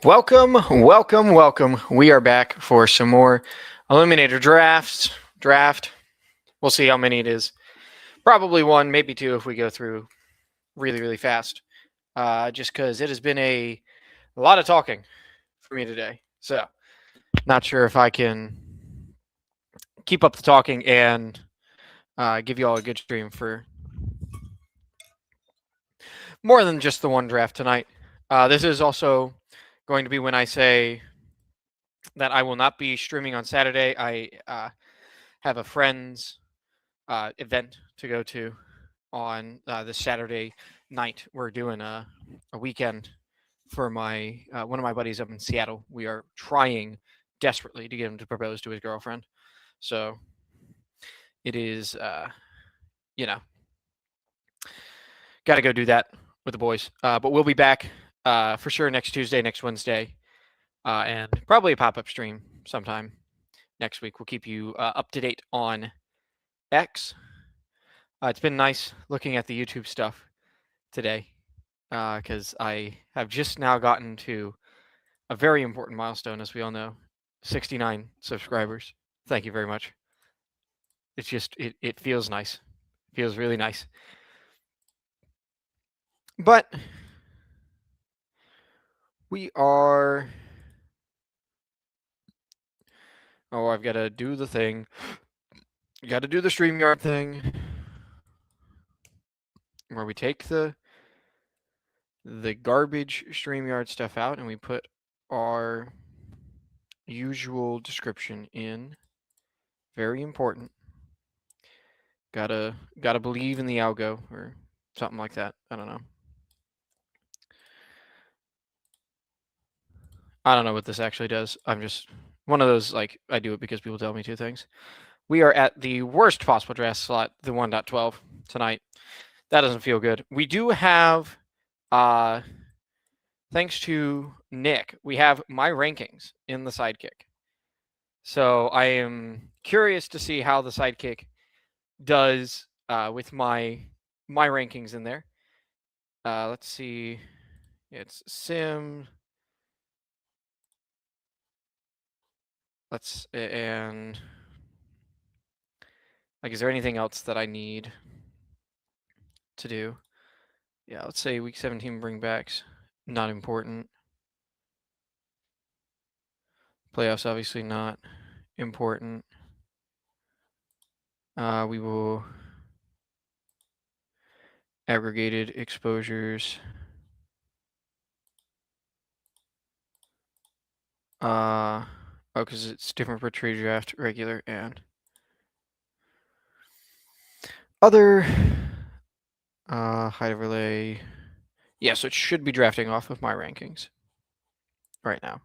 Welcome, welcome, welcome. We are back for some more Eliminator Draft. We'll see how many it is. Probably one, maybe two if we go through really, really fast. Just because it has been a lot of talking for me today. So, not sure if I can keep up the talking and give you all a good stream for more than just the one draft tonight. This is also going to be when I say that I will not be streaming on Saturday. I have a friend's event to go to on this Saturday night. We're doing a weekend for my one of my buddies up in Seattle. We are trying desperately to get him to propose to his girlfriend. So it is, got to go do that with the boys. But we'll be back for sure next Tuesday, next Wednesday, and probably a pop-up stream sometime next week. We'll keep you up to date on X. It's been nice looking at the YouTube stuff today because I have just now gotten to a very important milestone, as we all know, 69 subscribers. Thank you very much. It's just, it feels nice. It feels really nice. But we are... Oh, I've got to do the thing. Got to do the StreamYard thing. Where we take the garbage StreamYard stuff out and we put our usual description in. Very important. Gotta believe in the algo or something like that. I don't know. I don't know what this actually does. I'm just one of those, like, I do it because people tell me to things. We are at the worst possible draft slot, the 1.12 tonight. That doesn't feel good. We do have, thanks to Nick, we have my rankings in the Sidekick. So I am curious to see how the Sidekick does with my rankings in there. Let's see. It's Sim. And like, is there anything else that I need to do? Yeah, let's say week 17 bringbacks, not important. Playoffs, obviously not important. We will aggregated exposures. Oh, because it's different for trade draft, regular, and other. Height overlay. Yeah, so it should be drafting off of my rankings right now.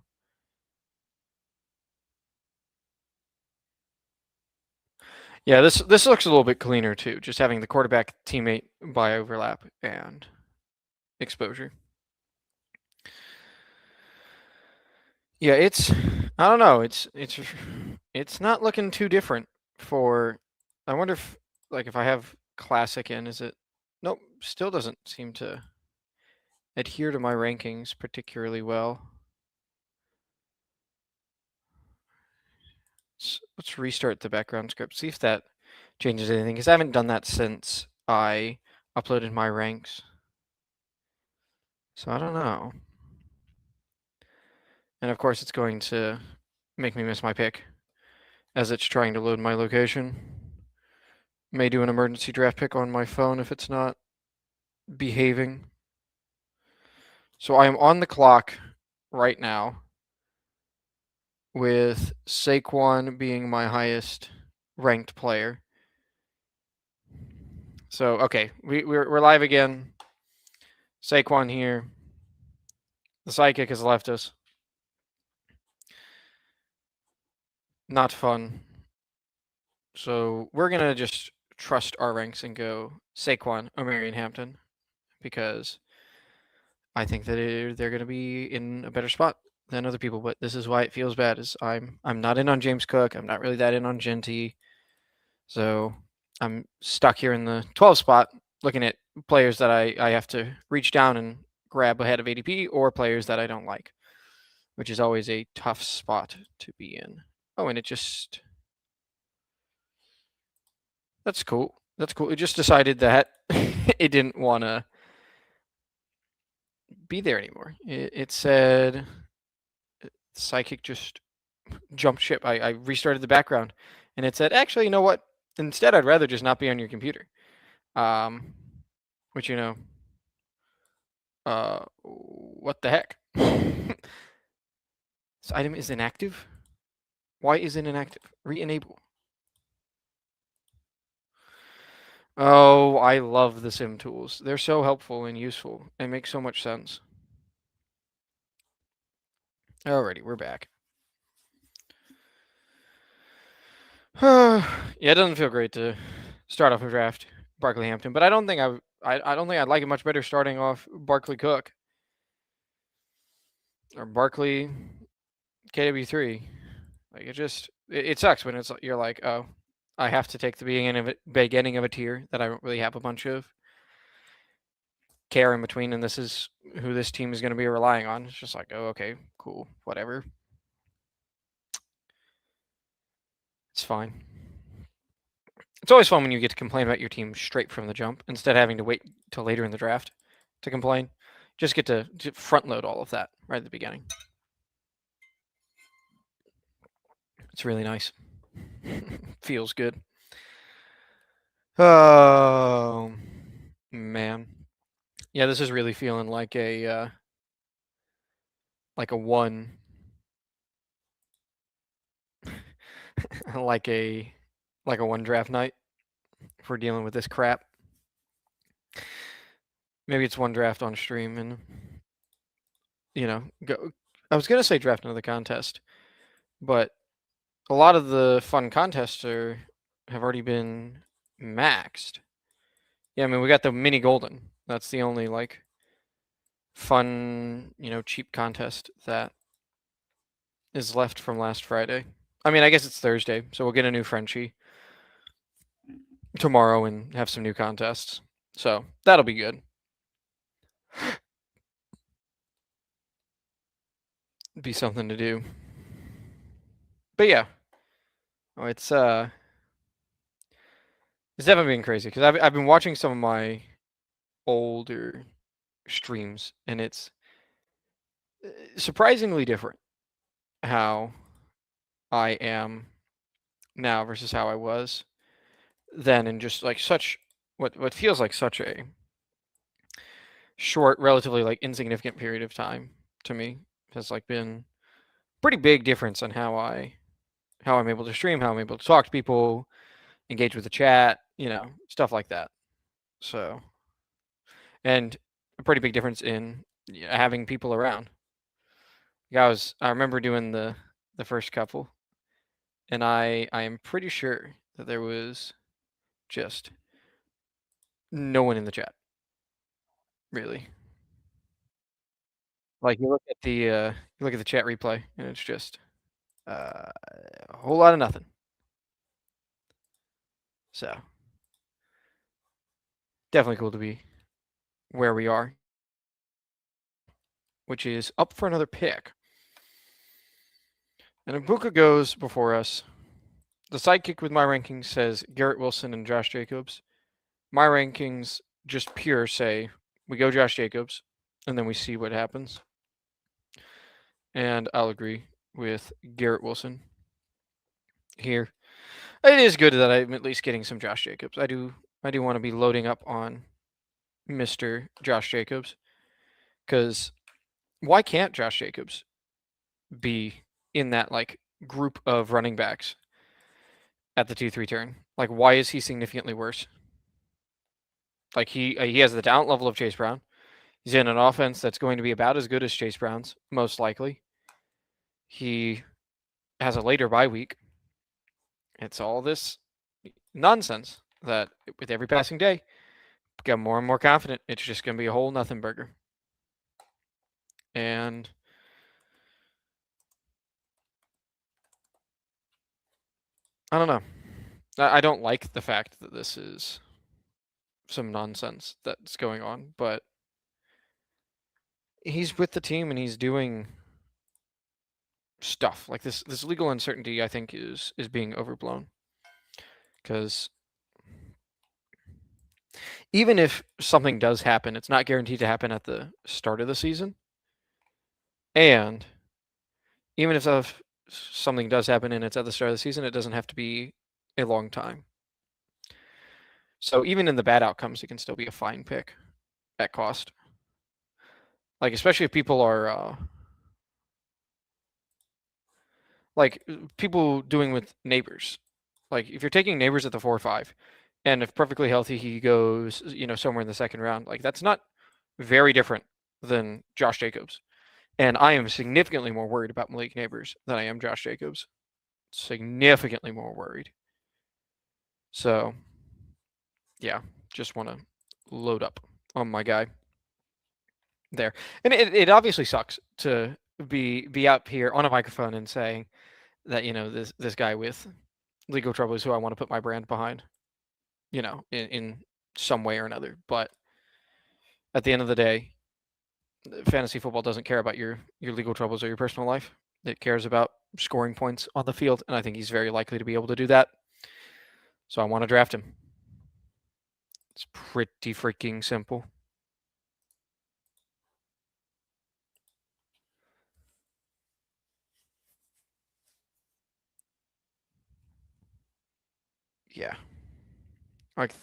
Yeah, this looks a little bit cleaner too, just having the quarterback teammate by overlap and exposure. Yeah, I don't know, it's not looking too different for, I wonder if, like, if I have classic in, is it, nope, still doesn't seem to adhere to my rankings particularly well. Let's restart the background script, see if that changes anything, because I haven't done that since I uploaded my ranks. So I don't know. And of course it's going to make me miss my pick as it's trying to load my location. May do an emergency draft pick on my phone if it's not behaving. So I am on the clock right now with Saquon being my highest ranked player. So, okay, we're live again. Saquon here. The Sidekick has left us. Not fun. So we're going to just trust our ranks and go Saquon, Omarion Hampton, because I think that they're going to be in a better spot than other people. But this is why it feels bad, is I'm not in on James Cook. I'm not really that in on Genty. So I'm stuck here in the 12 spot looking at players that I have to reach down and grab ahead of ADP or players that I don't like. which is always a tough spot to be in. Oh, and it just... That's cool. That's cool. It just decided that it didn't want to be there anymore. It said Psychic just jumped ship. I restarted the background, and it said, actually, you know what? Instead, I'd rather just not be on your computer. Which, what the heck? This item is inactive? Why is it inactive? Re-enable. Oh, I love the sim tools. They're so helpful and useful and make so much sense. Alrighty, we're back. Yeah, it doesn't feel great to start off a draft Barkley Hampton, but I don't think I don't think I'd like it much better starting off Barkley Cook or Barkley KW3. Like it sucks when you're like, oh, I have to take the beginning of a tier that I don't really have a bunch of care in between, and this is who this team is going to be relying on. It's just like, oh, okay, cool, whatever. It's fine. It's always fun when you get to complain about your team straight from the jump instead of having to wait till later in the draft to complain. Just get to front load all of that right at the beginning. It's really nice. Feels good. Oh, man. Yeah, this is really feeling like a one like a one draft night if we're dealing with this crap. Maybe it's one draft on stream and go. I was gonna say draft another contest, but a lot of the fun contests have already been maxed. Yeah, I mean we got the mini golden. That's the only like fun, cheap contest that is left from last Friday. I mean, I guess it's Thursday, so we'll get a new Frenchie tomorrow and have some new contests. So that'll be good. Be something to do. But yeah. Oh, it's definitely been crazy because I've been watching some of my older streams and it's surprisingly different how I am now versus how I was then in just like such what feels like such a short, relatively like insignificant period of time to me has like been pretty big difference on how I'm able to stream, how I'm able to talk to people, engage with the chat, stuff like that. So, and a pretty big difference in having people around. I remember doing the first couple, and I am pretty sure that there was just no one in the chat, really. Like you look at the chat replay, and it's just a whole lot of nothing. So definitely cool to be where we are, which is up for another pick. And Ibuka goes before us. The sidekick with my rankings says Garrett Wilson and Josh Jacobs. My rankings, just pure, say we go Josh Jacobs, and then we see what happens. And I'll agree with Garrett Wilson here. It is good that I'm at least getting some Josh Jacobs. I do want to be loading up on Mr. Josh Jacobs, because why can't Josh Jacobs be in that like group of running backs at the 2-3 turn? Like, why is he significantly worse? Like he has the talent level of Chase Brown. He's in an offense that's going to be about as good as Chase Brown's, most likely. He has a later bye week. It's all this nonsense that with every passing day, get more and more confident. It's just going to be a whole nothing burger. And I don't know. I don't like the fact that this is some nonsense that's going on, but he's with the team and he's doing stuff. Like this legal uncertainty, I think, is being overblown. Because even if something does happen, it's not guaranteed to happen at the start of the season. And even if something does happen and it's at the start of the season, it doesn't have to be a long time. So even in the bad outcomes, it can still be a fine pick at cost. Like, especially if people are like people doing with Neighbors. Like, if you're taking Neighbors at the 4-5, and if perfectly healthy he goes, somewhere in the second round, like that's not very different than Josh Jacobs. And I am significantly more worried about Malik Neighbors than I am Josh Jacobs. Significantly more worried. So, yeah, just want to load up on my guy there. And it obviously sucks to be up here on a microphone and saying that, this guy with legal trouble is who I want to put my brand behind, in some way or another. But at the end of the day, fantasy football doesn't care about your legal troubles or your personal life. It cares about scoring points on the field, and I think he's very likely to be able to do that. So I want to draft him. It's pretty freaking simple. Yeah. Like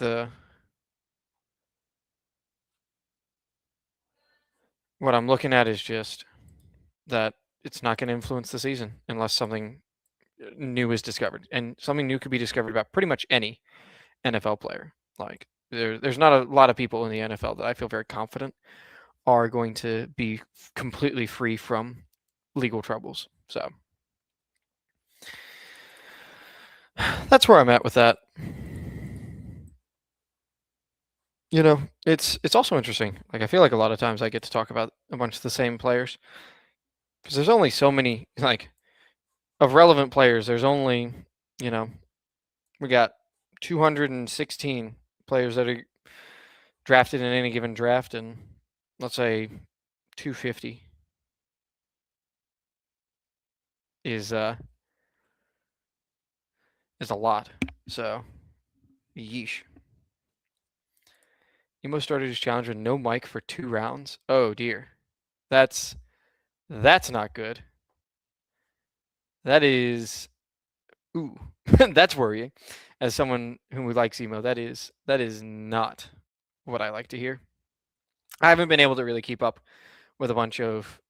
what I'm looking at is just that it's not going to influence the season unless something new is discovered. And something new could be discovered about pretty much any NFL player. Like there's not a lot of people in the NFL that I feel very confident are going to be completely free from legal troubles. So that's where I'm at with that. It's also interesting. Like I feel like a lot of times I get to talk about a bunch of the same players because there's only so many like of relevant players. There's only, we got 216 players that are drafted in any given draft, and let's say 250 is a lot. So, yeesh. Emo started his challenge with no mic for 2 rounds. Oh dear, that's not good. That is, ooh, that's worrying. As someone who likes emo, that is not what I like to hear. I haven't been able to really keep up with a bunch of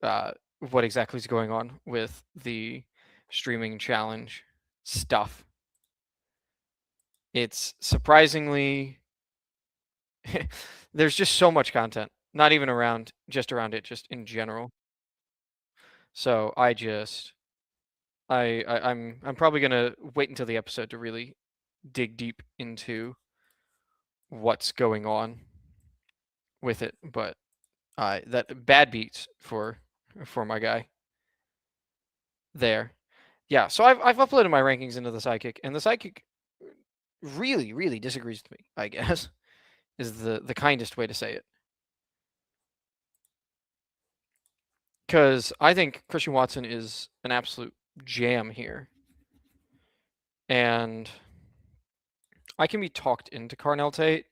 what exactly is going on with the streaming challenge stuff. It's surprisingly there's just so much content, not even around it, just in general. So I'm probably gonna wait until the episode to really dig deep into what's going on with it. But that bad beats for my guy there. Yeah, so I've uploaded my rankings into the Sidekick, and the Sidekick really, really disagrees with me, I guess, is the kindest way to say it. Because I think Christian Watson is an absolute jam here. And I can be talked into Carnell Tate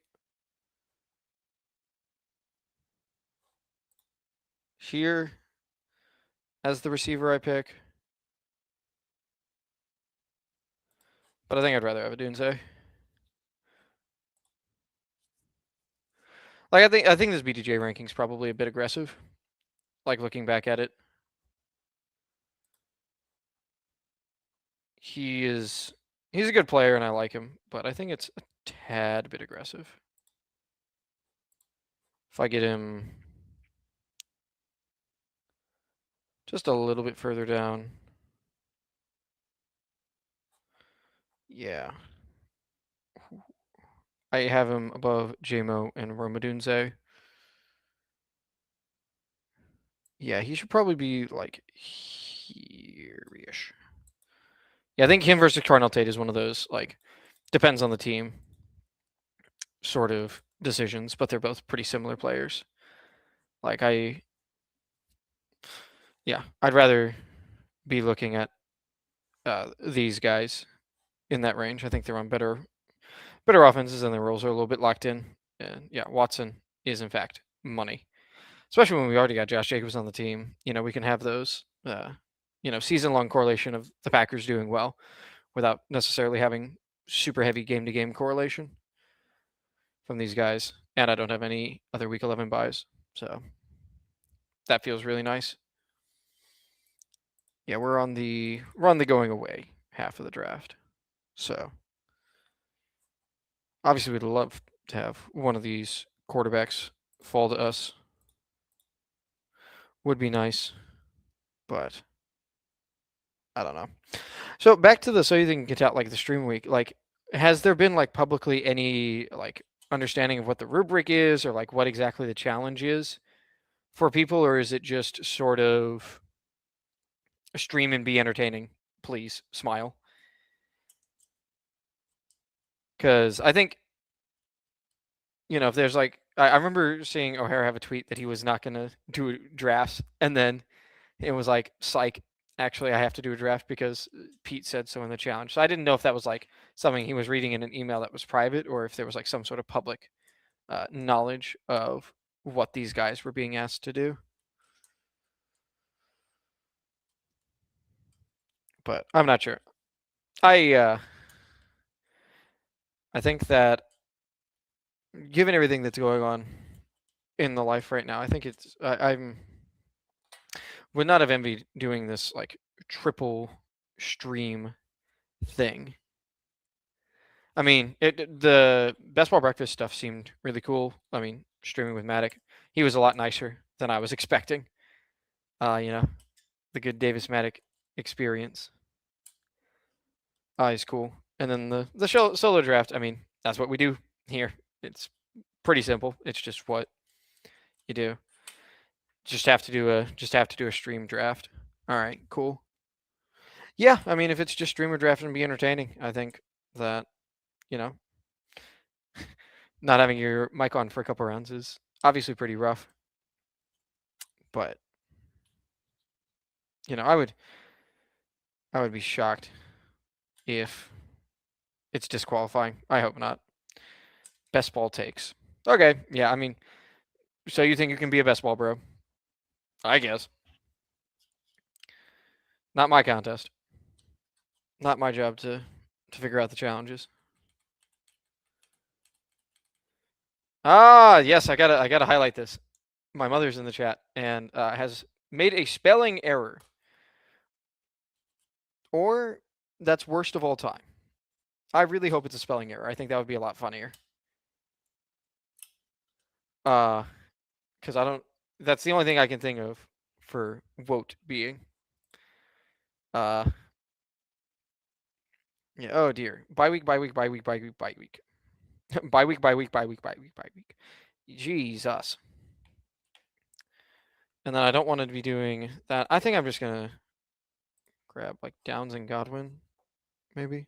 here as the receiver I pick. But I think I'd rather have a Dunze. Like I think this BTJ ranking's probably a bit aggressive. Like looking back at it. He's a good player and I like him, but I think it's a tad bit aggressive. If I get him just a little bit further down. Yeah. I have him above JMO and Romadunze. Yeah, he should probably be like here-ish. Yeah, I think him versus Carnell Tate is one of those, like, depends on the team sort of decisions, but they're both pretty similar players. Like, I'd rather be looking at these guys in that range. I think they're on better offenses and their roles are a little bit locked in. And yeah, Watson is in fact money, especially when we already got Josh Jacobs on the team. We can have those season-long correlation of the Packers doing well without necessarily having super heavy game-to-game correlation from these guys. And I don't have any other Week 11 buys, so that feels really nice. Yeah, we're on the going away half of the draft, so obviously we'd love to have one of these quarterbacks fall to us. Would be nice, but I don't know. So back to so you can get out like the stream week. Like, has there been like publicly any like understanding of what the rubric is or like what exactly the challenge is for people, or is it just sort of stream and be entertaining? Please smile. Because I think if there's like I remember seeing O'Hara have a tweet that he was not going to do drafts, and then it was like, psych, actually I have to do a draft because Pete said so in the challenge. So I didn't know if that was like something he was reading in an email that was private, or if there was like some sort of public knowledge of what these guys were being asked to do. But I'm not sure. I think that given everything that's going on in the life right now, I think I'm would not have envied doing this like triple stream thing. I mean, the Best Ball Breakfast stuff seemed really cool. I mean, streaming with Matic, he was a lot nicer than I was expecting. The good Davis Matic experience is cool. And then the solo draft, I mean, that's what we do here. It's pretty simple. It's just what you do. Just have to do a stream draft. All right, cool. Yeah, I mean, if it's just streamer draft and be entertaining, I think that not having your mic on for a couple rounds is obviously pretty rough. But I would be shocked if it's disqualifying. I hope not. Best ball takes. Okay, yeah, I mean, so you think you can be a best ball bro? I guess. Not my contest. Not my job to figure out the challenges. Ah, yes, I gotta highlight this. My mother's in the chat and has made a spelling error. Or that's worst of all time. I really hope it's a spelling error. I think that would be a lot funnier. Because that's the only thing I can think of for vote being. Yeah, oh dear. Bye week. Bye week. Jesus. And then I don't want to be doing that. I think I'm just going to grab like Downs and Godwin, maybe.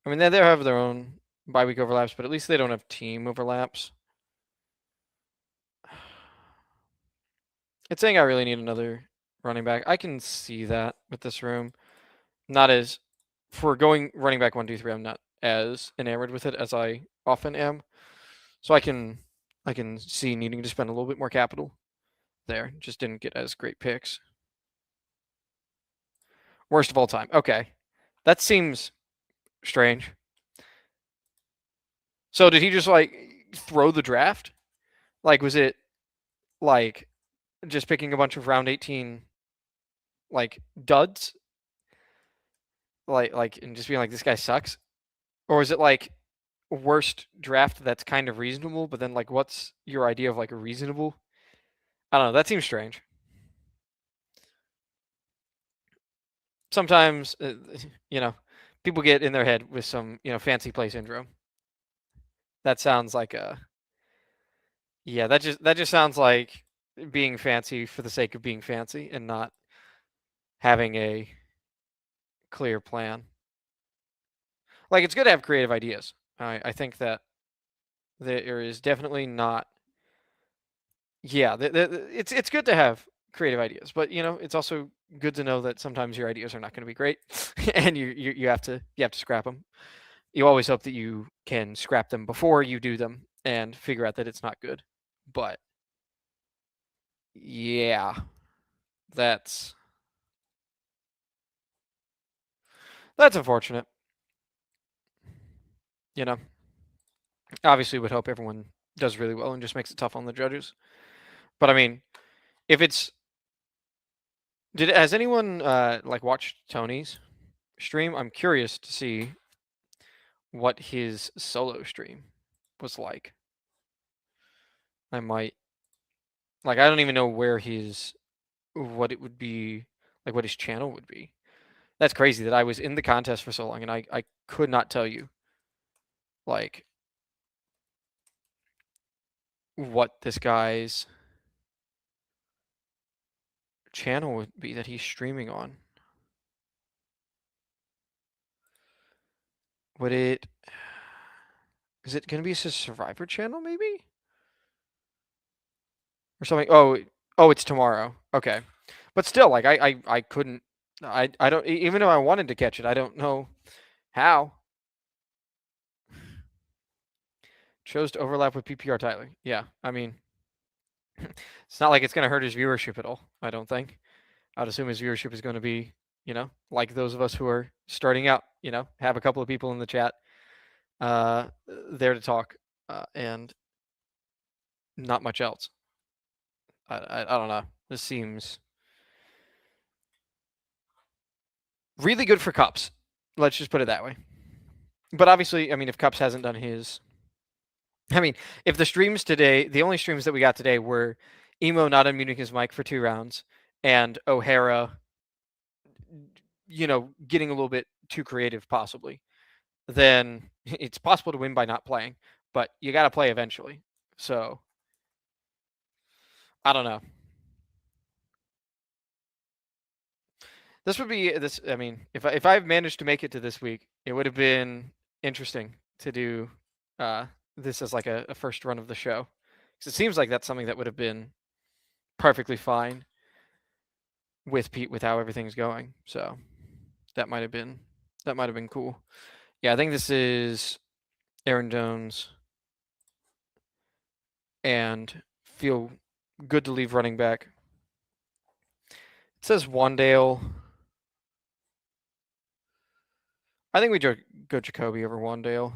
I mean, they have their own bye week overlaps, but at least they don't have team overlaps. It's saying I really need another running back. I can see that with this room. Not as, for going running back 1, 2, 3, I'm not as enamored with it as I often am. So I can see needing to spend a little bit more capital there. Just didn't get as great picks. Worst of all time. Okay. That seems strange. So did he just like throw the draft? Like, was it like just picking a bunch of round 18 like duds? Like and just being like, this guy sucks? Or is it like worst draft that's kind of reasonable, but then like what's your idea of like a reasonable? I don't know, that seems strange. Sometimes people get in their head with some fancy play syndrome. That sounds like that just sounds like being fancy for the sake of being fancy and not having a clear plan. Like, it's good to have creative ideas. I think that there is definitely not. Yeah, it's good to have creative ideas. But it's also good to know that sometimes your ideas are not going to be great, and you have to scrap them. You always hope that you can scrap them before you do them and figure out that it's not good. But yeah, that's unfortunate. Obviously would hope everyone does really well and just makes it tough on the judges. But I mean, if it's has anyone like watched Tony's stream? I'm curious to see what his solo stream was like. I might I don't even know where what it would be, like what his channel would be. That's crazy that I was in the contest for so long and I could not tell you like what this guy's channel would be that he's streaming on. Is it going to be his Survivor channel maybe? Or something? Oh, it's tomorrow. Okay. But still, like I couldn't I don't, even if I wanted to catch it, I don't know how. Chose to overlap with PPR Tyler. Yeah, I mean, it's not like it's going to hurt his viewership at all, I don't think. I'd assume his viewership is going to be, like those of us who are starting out, have a couple of people in the chat there to talk and not much else. I don't know. This seems really good for Cups. Let's just put it that way. But obviously, I mean, if Cups hasn't done his... I mean, if the streams today, the only streams that we got today were Emo not unmuting his mic for 2 rounds and O'Hara, getting a little bit too creative possibly, then it's possible to win by not playing, but you got to play eventually. So, I don't know. This would be this. I mean, if I managed to make it to this week, it would have been interesting to do this as like a first run of the show, because it seems like that's something that would have been perfectly fine with Pete with how everything's going. So that might have been cool. Yeah, I think this is Aaron Jones, and feel good to leave running back. It says Wandale. I think we go Jacoby over Wandale.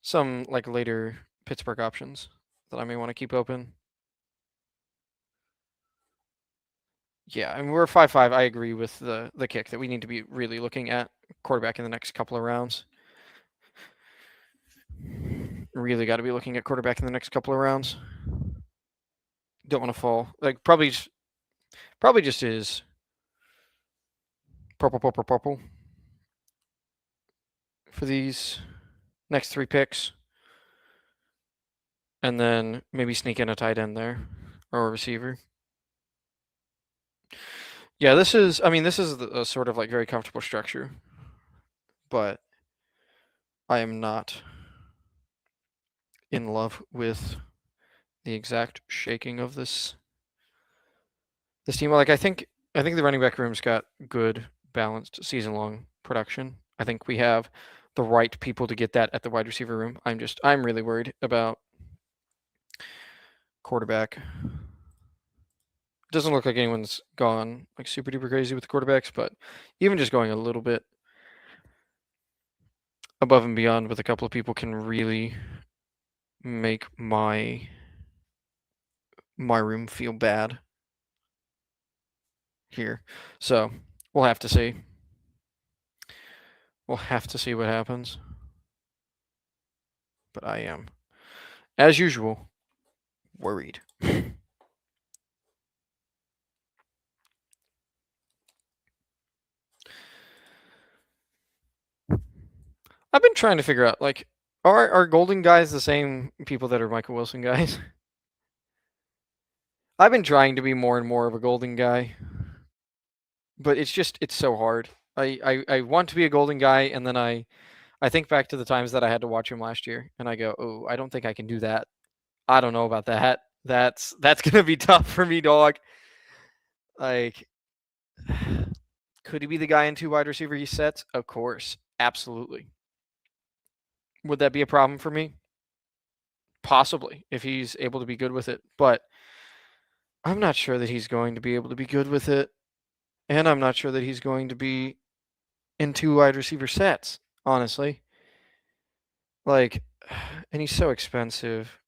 Some like later Pittsburgh options that I may want to keep open. Yeah, and we're 5-5. I agree with the kick that we need to be really looking at quarterback in the next couple of rounds. Really got to be looking at quarterback in the next couple of rounds. Don't want to fall. Like probably just is purple for these next 3 picks, and then maybe sneak in a tight end there or a receiver. Yeah, this is a sort of like very comfortable structure, but I am not in love with the exact shaking of this team. Like I think the running back room's got good, balanced season-long production. I think we have the right people to get that at the wide receiver room. I'm really worried about quarterback. Doesn't look like anyone's gone like super duper crazy with the quarterbacks, but even just going a little bit above and beyond with a couple of people can really make my room feel bad here. So we'll have to see. We'll have to see what happens. But I am, as usual, worried. I've been trying to figure out, like, are golden guys the same people that are Michael Wilson guys? I've been trying to be more and more of a golden guy, but it's so hard. I want to be a golden guy, and then I think back to the times that I had to watch him last year, and I go, oh, I don't think I can do that. I don't know about that. That's gonna be tough for me, dog. Like, could he be the guy in 2 wide receiver sets? Of course, absolutely. Would that be a problem for me? Possibly, if he's able to be good with it. But I'm not sure that he's going to be able to be good with it, and I'm not sure that he's going to be in 2 wide receiver sets. Honestly, like, and he's so expensive.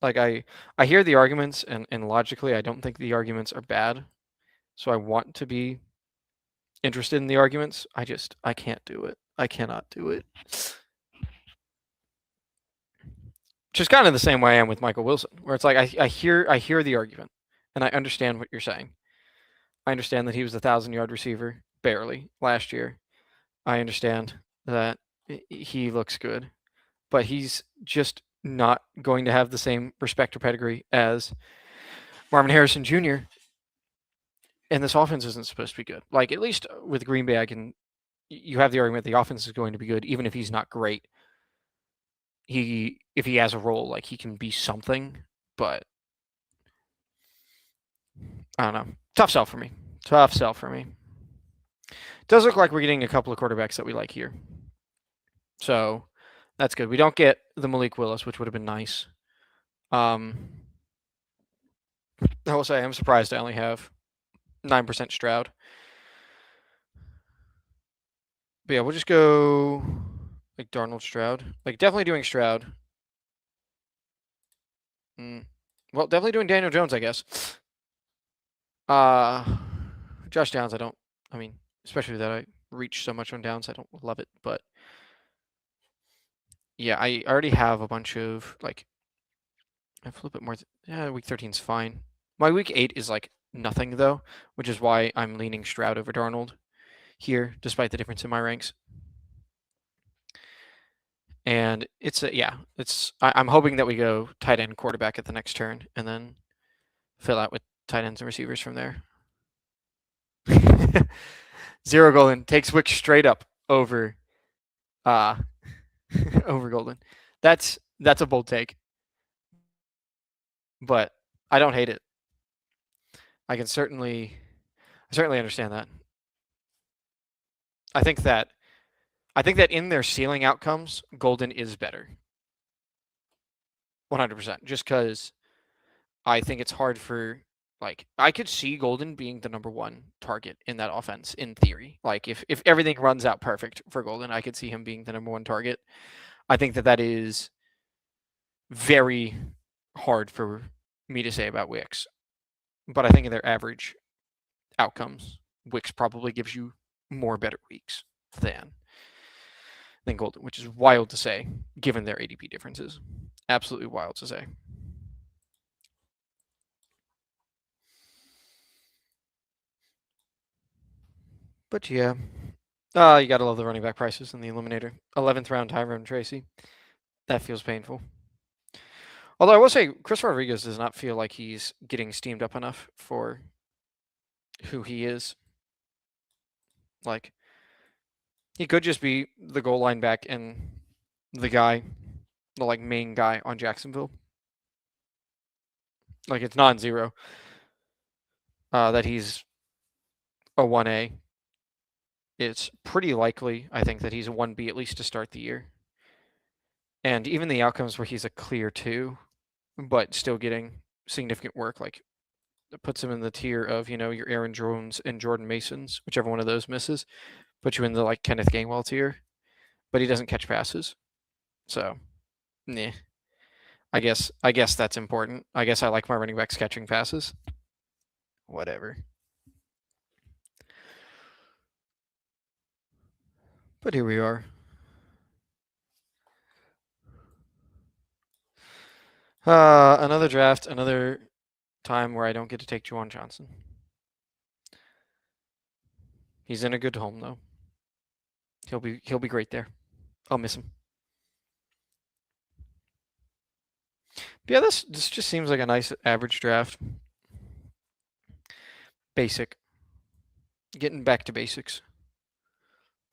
Like I hear the arguments, and logically, I don't think the arguments are bad. So I want to be interested in the arguments. I can't do it. I cannot do it. Just kind of the same way I am with Michael Wilson, where it's like I hear the argument, and I understand what you're saying. I understand that he was a 1,000-yard receiver barely last year. I understand that he looks good, but he's just not going to have the same respect or pedigree as Marvin Harrison Jr. And this offense isn't supposed to be good. Like, at least with Green Bay, you have the argument the offense is going to be good, even if he's not great. If he has a role, like, he can be something, but I don't know. Tough sell for me. Does look like we're getting a couple of quarterbacks that we like here. So that's good. We don't get the Malik Willis, which would have been nice. I will say I'm surprised I only have 9% Stroud. But yeah, we'll just go like Darnold Stroud. Like, definitely doing Stroud. Well, definitely doing Daniel Jones, I guess. Josh Downs, I mean, especially that I reach so much on Downs, I don't love it. But yeah, I already have a bunch of, like, I have a little bit more. Yeah, week 13 is fine. My week 8 is like nothing, though, which is why I'm leaning Stroud over Darnold here, despite the difference in my ranks. And I'm hoping that we go tight end quarterback at the next turn and then fill out with tight ends and receivers from there. Zero Golden takes Wick straight up over over Golden. That's a bold take, but I don't hate it. I certainly understand that. I think that in their ceiling outcomes, Golden is better. 100%. Just because I think it's hard for, like, I could see Golden being the number 1 target in that offense in theory. Like, if everything runs out perfect for Golden, I could see him being the number 1 target. I think that is very hard for me to say about Wicks. But I think in their average outcomes, Wicks probably gives you more better weeks than Golden, which is wild to say given their ADP differences. Absolutely wild to say. But yeah, you gotta love the running back prices in the Eliminator. 11th round Tyrone Tracy. That feels painful. Although I will say, Chris Rodriguez does not feel like he's getting steamed up enough for who he is. Like, he could just be the goal line back and the main guy on Jacksonville. Like, it's non-zero that he's a 1A. It's pretty likely, I think, that he's a 1B at least to start the year. And even the outcomes where he's a clear 2, but still getting significant work, like, it puts him in the tier of, your Aaron Jones and Jordan Masons, whichever one of those misses, puts you in the, like, Kenneth Gainwell tier, but he doesn't catch passes. So, nah. I guess that's important. I guess I like my running backs catching passes. Whatever. But here we are. Another draft, another time where I don't get to take Juwan Johnson. He's in a good home though. He'll be great there. I'll miss him. But yeah, this just seems like a nice average draft. Basic. Getting back to basics.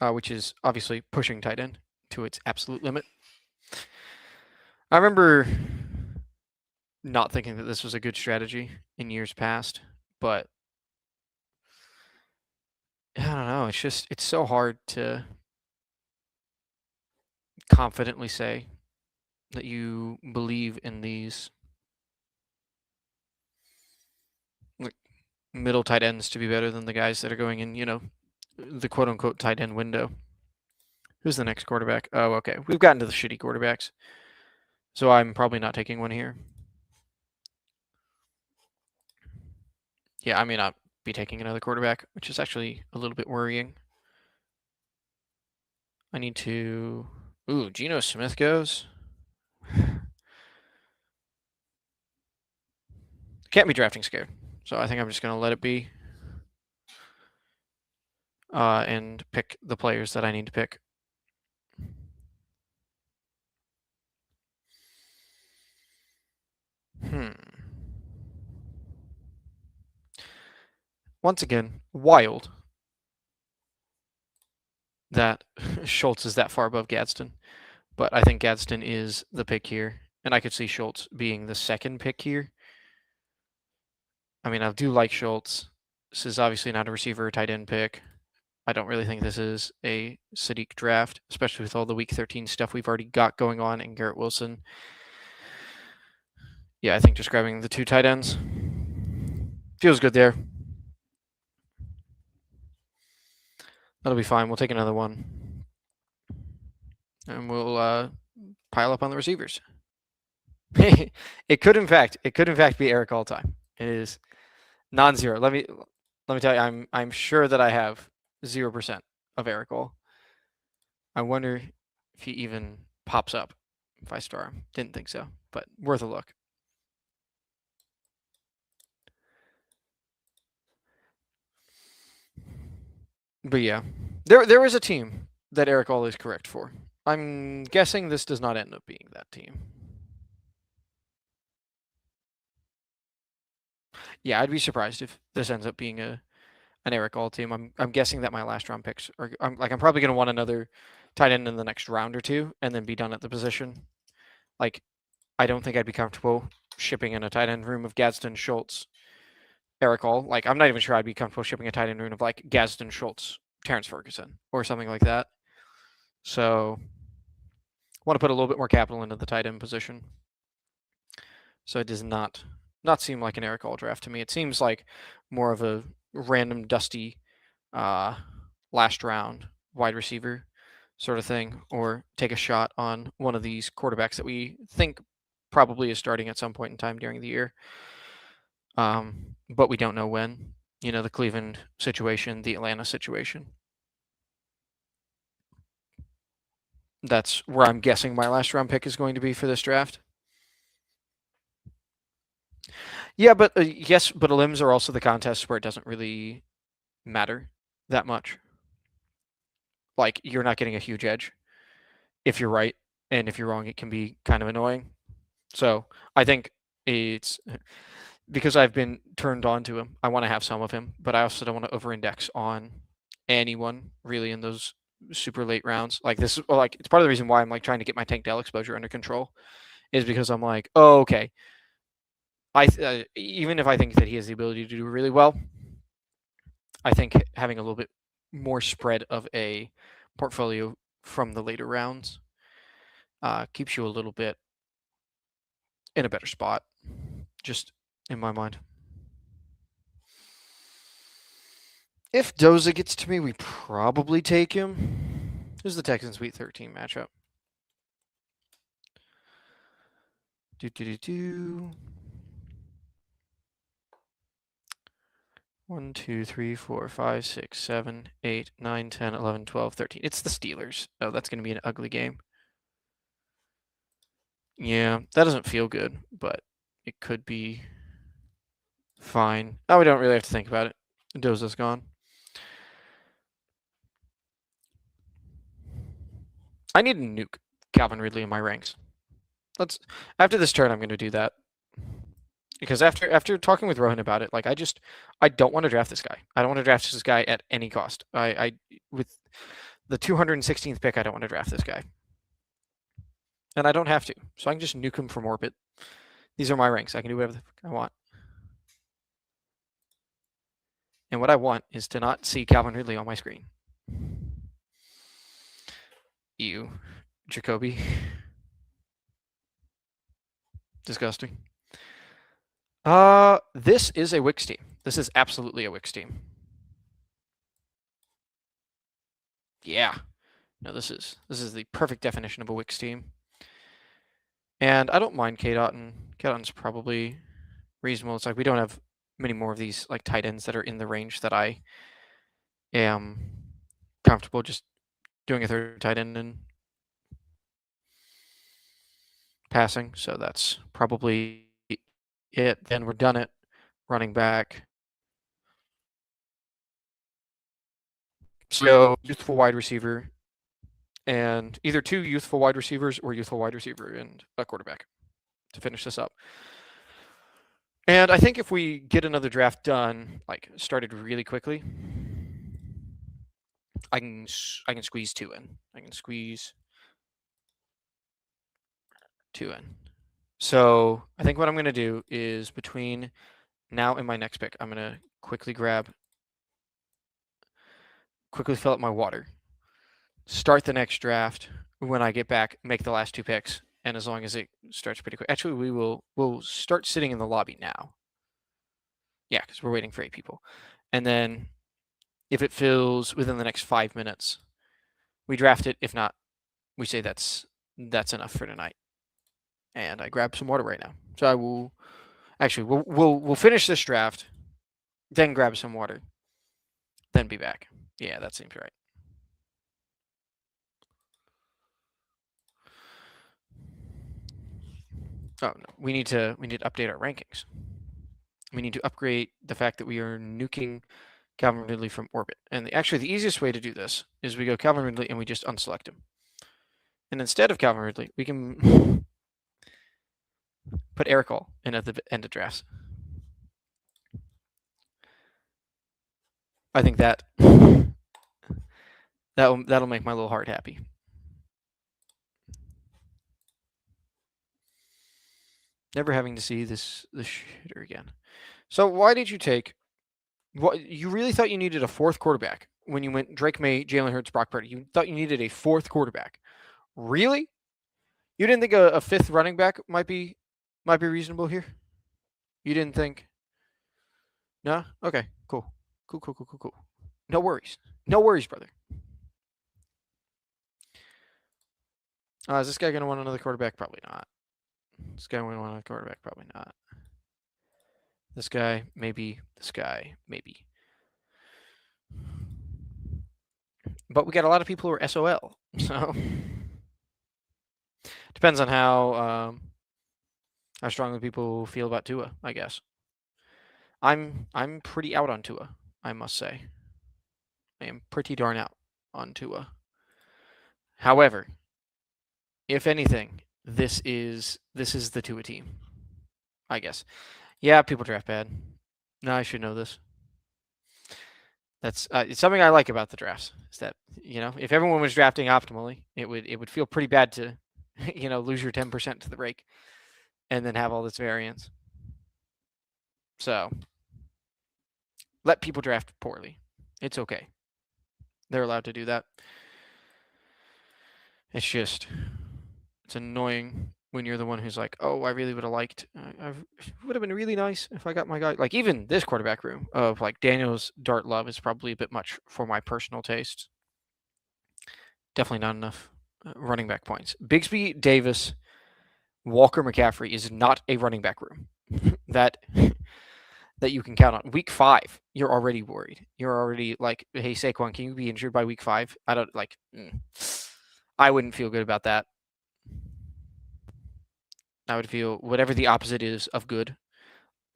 Which is obviously pushing tight end to its absolute limit. I remember not thinking that this was a good strategy in years past, but I don't know. It's so hard to confidently say that you believe in these like middle tight ends to be better than the guys that are going in, the quote unquote tight end window. Who's the next quarterback? Oh, okay. We've gotten to the shitty quarterbacks. So I'm probably not taking one here. Yeah, I may not be taking another quarterback, which is actually a little bit worrying. I need to... Ooh, Geno Smith goes. Can't be drafting scared. So I think I'm just going to let it be. And pick the players that I need to pick. Once again, wild that Schultz is that far above Gadsden. But I think Gadsden is the pick here. And I could see Schultz being the second pick here. I mean, I do like Schultz. This is obviously not a receiver or tight end pick. I don't really think this is a Sadiq draft, especially with all the Week 13 stuff we've already got going on in Garrett Wilson. Yeah, I think just grabbing the two tight ends feels good there. That'll be fine. We'll take another one. And we'll pile up on the receivers. It could in fact be Eric all time. It is non-zero. Let me tell you, I'm sure that I have 0% of Eric all. I wonder if he even pops up if I star him. Didn't think so, but worth a look. But yeah, there is a team that Eric all is correct for. I'm guessing this does not end up being that team. Yeah, I'd be surprised if this ends up being an Eric all team. I'm guessing that my last round picks are. I'm probably going to want another tight end in the next round or two, and then be done at the position. Like, I don't think I'd be comfortable shipping in a tight end room of Gadsden, Schultz, Eric all. Like, I'm not even sure I'd be comfortable shipping a tight end room of like Gadsden, Schultz, Terrence Ferguson, or something like that. So, want to put a little bit more capital into the tight end position. So it does not seem like an Eric all draft to me. It seems like more of a random dusty last round wide receiver sort of thing, or take a shot on one of these quarterbacks that we think probably is starting at some point in time during the year. But we don't know when. The Cleveland situation, the Atlanta situation. That's where I'm guessing my last round pick is going to be for this draft. Yeah, but yes, but elims are also the contests where it doesn't really matter that much. Like, you're not getting a huge edge if you're right, and if you're wrong, it can be kind of annoying. So I think it's because I've been turned on to him. I want to have some of him, but I also don't want to over-index on anyone really in those super late rounds. Like, this is like, it's part of the reason why I'm like trying to get my Tank Dell exposure under control, is because I'm like, oh, okay. Even if I think that he has the ability to do really well, I think having a little bit more spread of a portfolio from the later rounds keeps you a little bit in a better spot, just in my mind. If Doza gets to me, we probably take him. This is the Texans Week 13 matchup. Do. 1, 2, 3, 4, 5, 6, 7, 8, 9, 10, 11, 12, 13. It's the Steelers. Oh, that's going to be an ugly game. Yeah, that doesn't feel good, but it could be fine. Oh, we don't really have to think about it. Doza's gone. I need to nuke Calvin Ridley in my ranks. After this turn, I'm going to do that. Because after talking with Rohan about it, like, I don't want to draft this guy. I don't want to draft this guy at any cost. With the 216th pick, I don't want to draft this guy. And I don't have to. So I can just nuke him from orbit. These are my ranks. I can do whatever the fuck I want. And what I want is to not see Calvin Ridley on my screen. You, Jacoby. Disgusting. This is a Wix team. This is absolutely a Wix team. Yeah. No, this is the perfect definition of a Wix team. And I don't mind K-Dot. K-Dot's probably reasonable. It's like we don't have many more of these like tight ends that are in the range that I am comfortable just doing a third tight end and passing. So that's probably it. Then we're done at running back. So youthful wide receiver and either 2 youthful wide receivers or youthful wide receiver and a quarterback to finish this up. And I think if we get another draft done, like started really quickly, I can squeeze 2 in. I can squeeze 2 in. So I think what I'm going to do is between now and my next pick, I'm going to quickly fill up my water, start the next draft. When I get back, make the last 2 picks. And as long as it starts pretty quick, actually, we'll start sitting in the lobby now. Yeah, because we're waiting for 8 people. And then if it fills within the next 5 minutes, we draft it. If not, we say that's enough for tonight. And I grab some water right now. So I will actually we'll finish this draft, then grab some water, then be back. Yeah, that seems right. Oh no, we need to update our rankings. We need to upgrade the fact that we are nuking Calvin Ridley from orbit. And actually, the easiest way to do this is we go Calvin Ridley and we just unselect him. And instead of Calvin Ridley, we can put Eric All in at the end of drafts. I think that'll make my little heart happy. Never having to see this shitter again. So why did you take? What you really thought you needed a 4th quarterback when you went Drake May, Jalen Hurts, Brock Purdy? You thought you needed a 4th quarterback? Really? You didn't think a 5th running back might be reasonable here? You didn't think? No? Okay, cool. Cool. No worries, brother. Is this guy gonna want another quarterback? Probably not. This guy gonna want another quarterback? Probably not. This guy, maybe. This guy, maybe. But we got a lot of people who are SOL, so depends on how strongly people feel about Tua, I guess. I'm pretty out on Tua, I must say. I am pretty darn out on Tua. However, if anything, this is the Tua team, I guess. Yeah, people draft bad. No, I should know this. That's it's something I like about the drafts. Is that if everyone was drafting optimally, it would feel pretty bad to lose your 10% to the break, and then have all this variance. So let people draft poorly. It's okay. They're allowed to do that. It's annoying when you're the one who's like, oh, I really would have liked. It would have been really nice if I got my guy. Like even this quarterback room of like Daniels, Dart, Love is probably a bit much for my personal tastes. Definitely not enough running back points. Bigsby, Davis, Walker, McCaffrey is not a running back room that you can count on. Week 5, you're already worried. You're already like, hey, Saquon, can you be injured by week 5? I don't like. I wouldn't feel good about that. I would feel whatever the opposite is of good,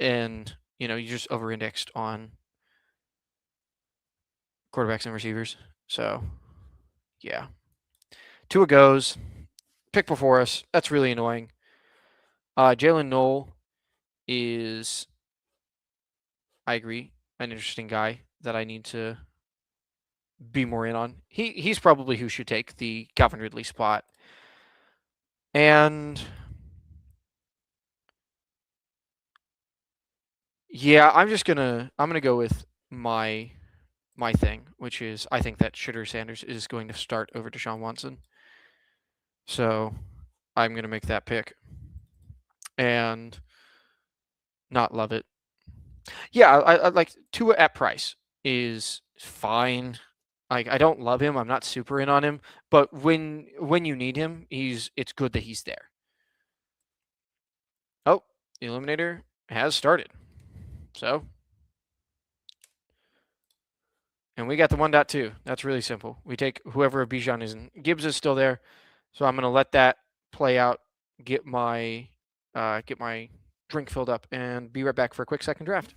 and you just over-indexed on quarterbacks and receivers. So, yeah. Tua goes. Pick before us. That's really annoying. Jalen Knoll is, I agree, an interesting guy that I need to be more in on. He's probably who should take the Calvin Ridley spot. And Yeah, I'm gonna go with my thing, which is I think that Shitter Sanders is going to start over Deshaun Watson. So I'm gonna make that pick and not love it. Yeah, I like Tua at price is fine. Like I don't love him. I'm not super in on him, but when you need him, it's good that he's there. Oh, the Eliminator has started. So, and we got the 1.2. That's really simple. We take whoever Bijan is in. Gibbs is still there, so I'm gonna let that play out. Get my drink filled up, and be right back for a quick second draft.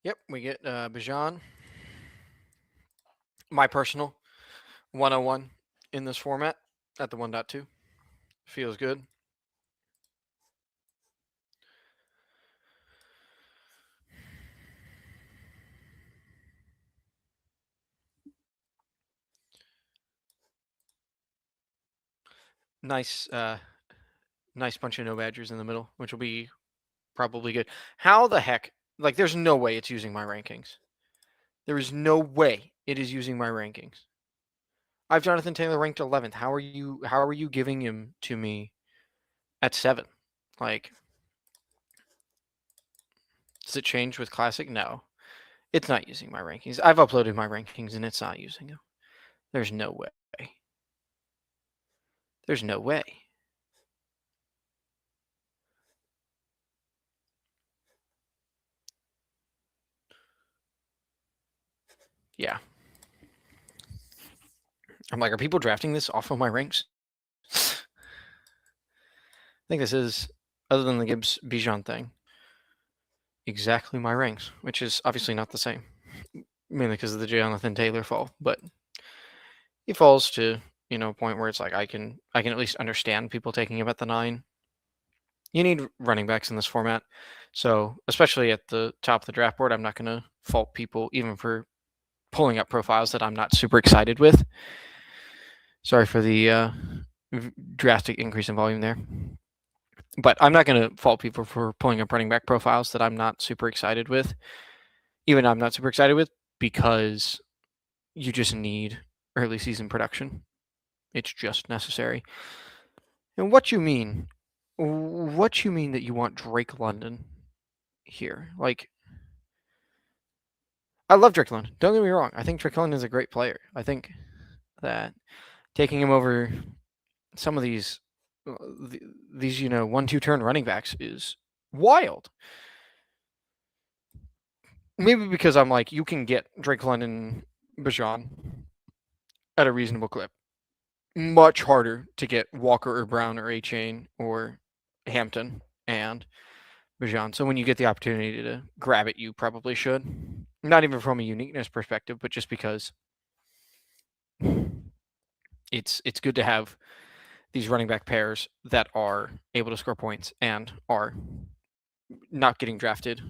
Yep, we get Bijan. My personal 101 in this format at the 1.2. Feels good. Nice, nice bunch of no badgers in the middle, which will be probably good. How the heck? Like, there's no way it's using my rankings. There is no way it is using my rankings. I have Jonathan Taylor ranked 11th. How are you giving him to me at 7? Like, does it change with Classic? No. It's not using my rankings. I've uploaded my rankings and it's not using them. There's no way. There's no way. Yeah. I'm like, are people drafting this off of my ranks? I think this is, other than the Gibbs Bijan thing, exactly my ranks, which is obviously not the same, mainly because of the Jonathan Taylor fall. But he falls to a point where it's like I can at least understand people taking him at the 9. You need running backs in this format, so especially at the top of the draft board, I'm not going to fault people even for pulling up profiles that I'm not super excited with. Sorry for the drastic increase in volume there. But I'm not going to fault people for pulling up running back profiles that I'm not super excited with. Even I'm not super excited with, because you just need early season production. It's just necessary. And what you mean that you want Drake London here? Like, I love Drake London. Don't get me wrong. I think Drake London is a great player. I think that taking him over some of these 1-2 turn running backs is wild. Maybe because I'm like, you can get Drake London, Bijan at a reasonable clip. Much harder to get Walker or Brown or A-Chain or Hampton and Bijan. So when you get the opportunity to grab it, you probably should. Not even from a uniqueness perspective, but just because it's good to have these running back pairs that are able to score points and are not getting drafted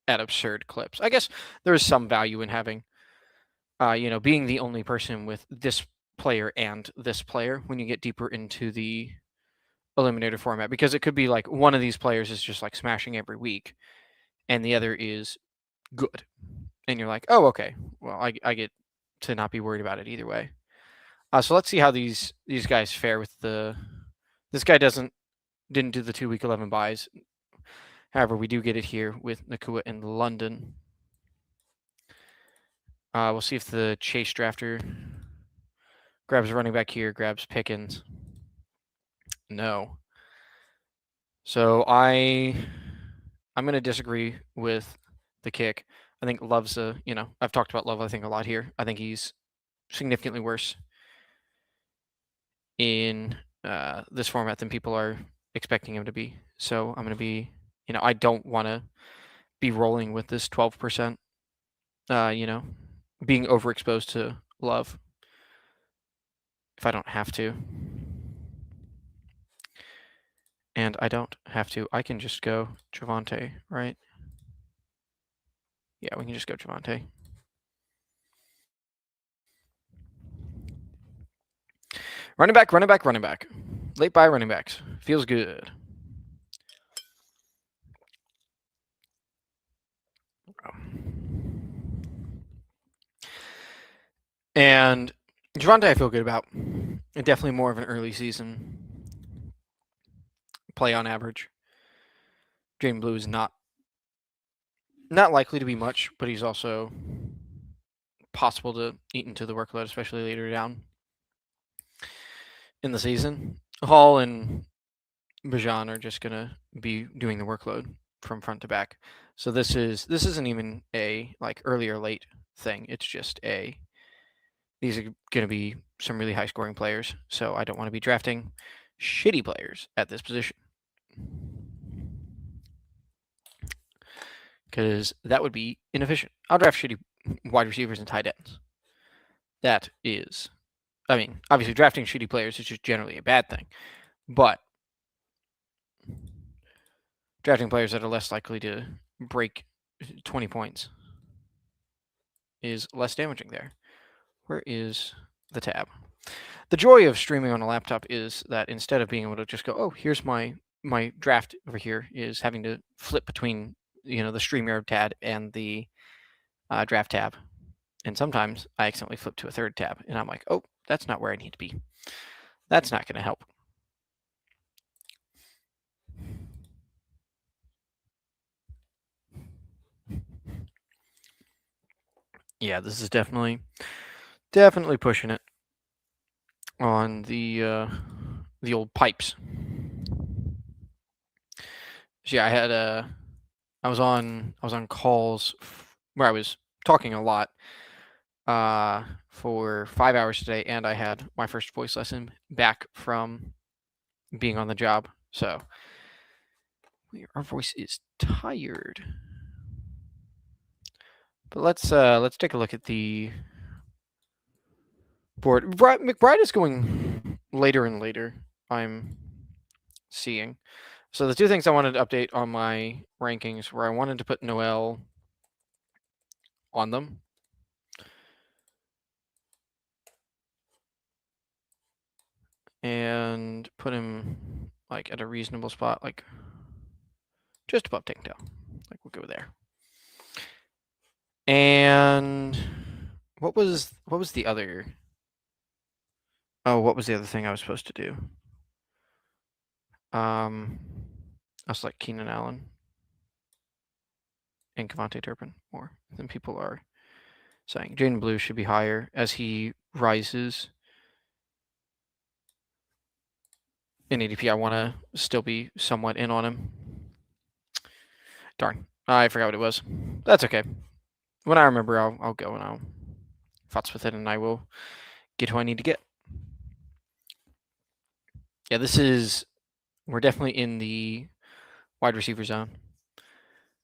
at absurd clips. I guess there is some value in having, being the only person with this player and this player when you get deeper into the Eliminator format, because it could be like one of these players is just like smashing every week and the other is good. And you're like, oh, okay, well, I get to not be worried about it either way. So let's see how these guys fare with the. This guy didn't do the 2 week 11 buys. However, we do get it here with Nakua in London. We'll see if the Chase drafter grabs running back here, grabs Pickens. No. So I'm going to disagree with the kick. I think Love's I've talked about Love, I think, a lot here. I think he's significantly worse in this format than people are expecting him to be. So I'm going to be, I don't want to be rolling with this 12%, being overexposed to Love if I don't have to. And I don't have to. I can just go Javonte, right? Yeah, we can just go Javonte. Running back. Late buy running backs. Feels good. And Javonte I feel good about. Definitely more of an early season play on average. Jaden Blue is not likely to be much, but he's also possible to eat into the workload, especially later down in the season. Hall and Bijan are just gonna be doing the workload from front to back. So this isn't even a like early or late thing. It's just these are gonna be some really high scoring players. So I don't want to be drafting shitty players at this position, because that would be inefficient. I'll draft shitty wide receivers and tight ends. That is, I mean, obviously drafting shitty players is just generally a bad thing, but drafting players that are less likely to break 20 points is less damaging there. Where is the tab? The joy of streaming on a laptop is that instead of being able to just go, oh, here's my draft over here, is having to flip between the StreamYard tab and the draft tab. And sometimes I accidentally flip to a third tab, and I'm like, oh, that's not where I need to be. That's not going to help. Yeah, this is definitely pushing it on the old pipes. So yeah, I was on calls where I was talking a lot for 5 hours today, and I had my first voice lesson back from being on the job. So our voice is tired. But let's take a look at the board. McBride is going later and later, I'm seeing. So the two things I wanted to update on my rankings were I wanted to put Noel on them. And put him like at a reasonable spot, like just above takedown. Like we'll go there. And what was the other? Oh, what was the other thing I was supposed to do? I was like Keenan Allen and Kevontae Turpin more than people are saying. Jaden Blue should be higher as he rises in ADP. I want to still be somewhat in on him. Darn, I forgot what it was. That's okay. When I remember, I'll go and I'll futz with it, and I will get who I need to get. Yeah, we're definitely in the wide receiver zone.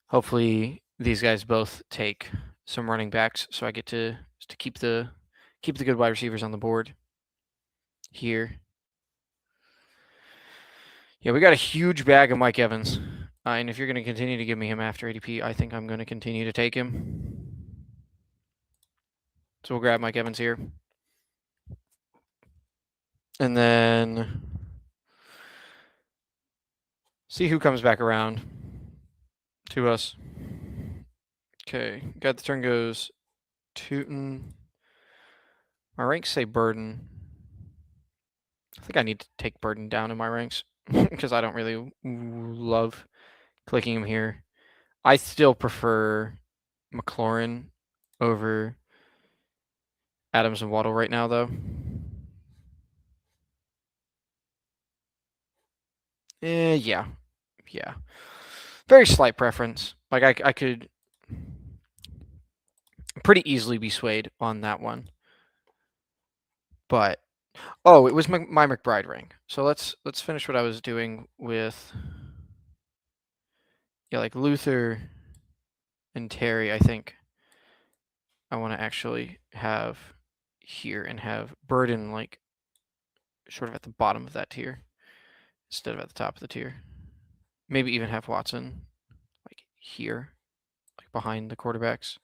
Hopefully these guys both take some running backs, so I get to keep the good wide receivers on the board here. Yeah, we got a huge bag of Mike Evans, and if you're going to continue to give me him after ADP, I think I'm going to continue to take him. So we'll grab Mike Evans here. And then see who comes back around to us. Okay, got the turn goes Tootin. My ranks say Burden. I think I need to take Burden down in my ranks because I don't really love clicking him here. I still prefer McLaurin over Adams and Waddle right now, though. Yeah. Very slight preference. Like I could pretty easily be swayed on that one. But oh, it was my McBride ring. So let's finish what I was doing with like Luther and Terry. I think I want to actually have here and have Burden like sort of at the bottom of that tier instead of at the top of the tier. Maybe even have Watson like here, like behind the quarterbacks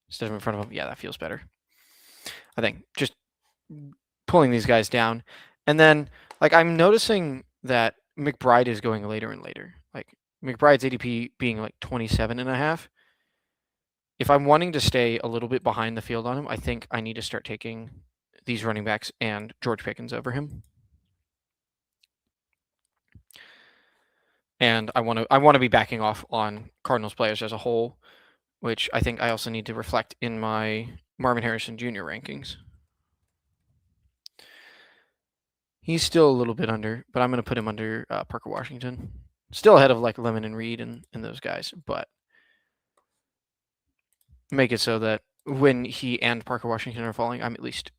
instead of in front of them. Yeah, that feels better. I think just pulling these guys down. And then like I'm noticing that McBride is going later and later. Like McBride's ADP being like 27.5. If I'm wanting to stay a little bit behind the field on him, I think I need to start taking these running backs and George Pickens over him. And I want to be backing off on Cardinals players as a whole, which I think I also need to reflect in my Marvin Harrison Jr. rankings. He's still a little bit under, but I'm going to put him under Parker Washington. Still ahead of like Lemon and Reed and those guys, but make it so that when he and Parker Washington are falling, I'm at least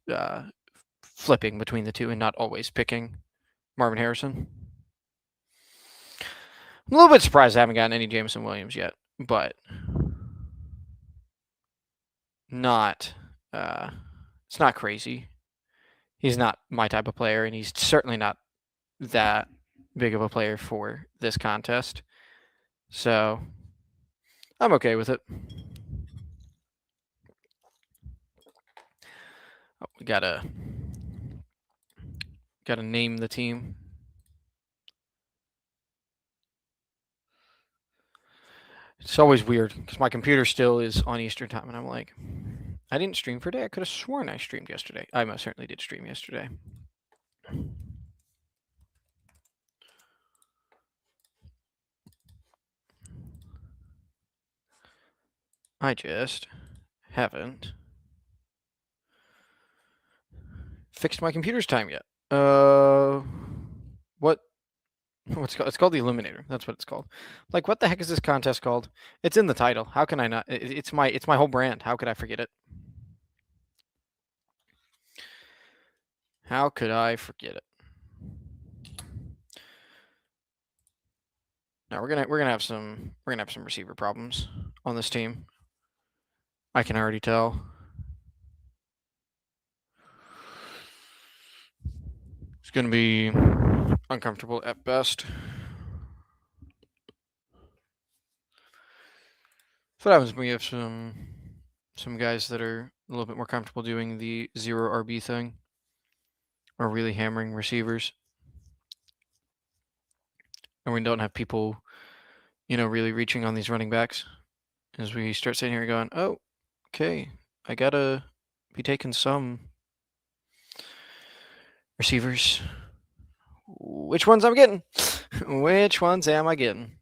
flipping between the two and not always picking Marvin Harrison. I'm a little bit surprised I haven't gotten any Jameson Williams yet, but not it's not crazy. He's not my type of player, and he's certainly not that big of a player for this contest. So I'm okay with it. Oh, we gotta name the team. It's always weird because my computer still is on Eastern time, and I'm like, I didn't stream for a day. I could have sworn I streamed yesterday. I most certainly did stream yesterday. I just haven't fixed my computer's time yet. What's it's called the Eliminator. That's what it's called. Like, what the heck is this contest called? It's in the title. How can I not? It's my whole brand. How could I forget it? How could I forget it? Now we're gonna have some receiver problems on this team. I can already tell. It's gonna be uncomfortable at best. So what happens when we have some guys that are a little bit more comfortable doing the 0 RB thing, or really hammering receivers, and we don't have people, really reaching on these running backs. As we start sitting here going, oh, okay, I gotta be taking some receivers. Which ones I'm getting? Which ones am I getting?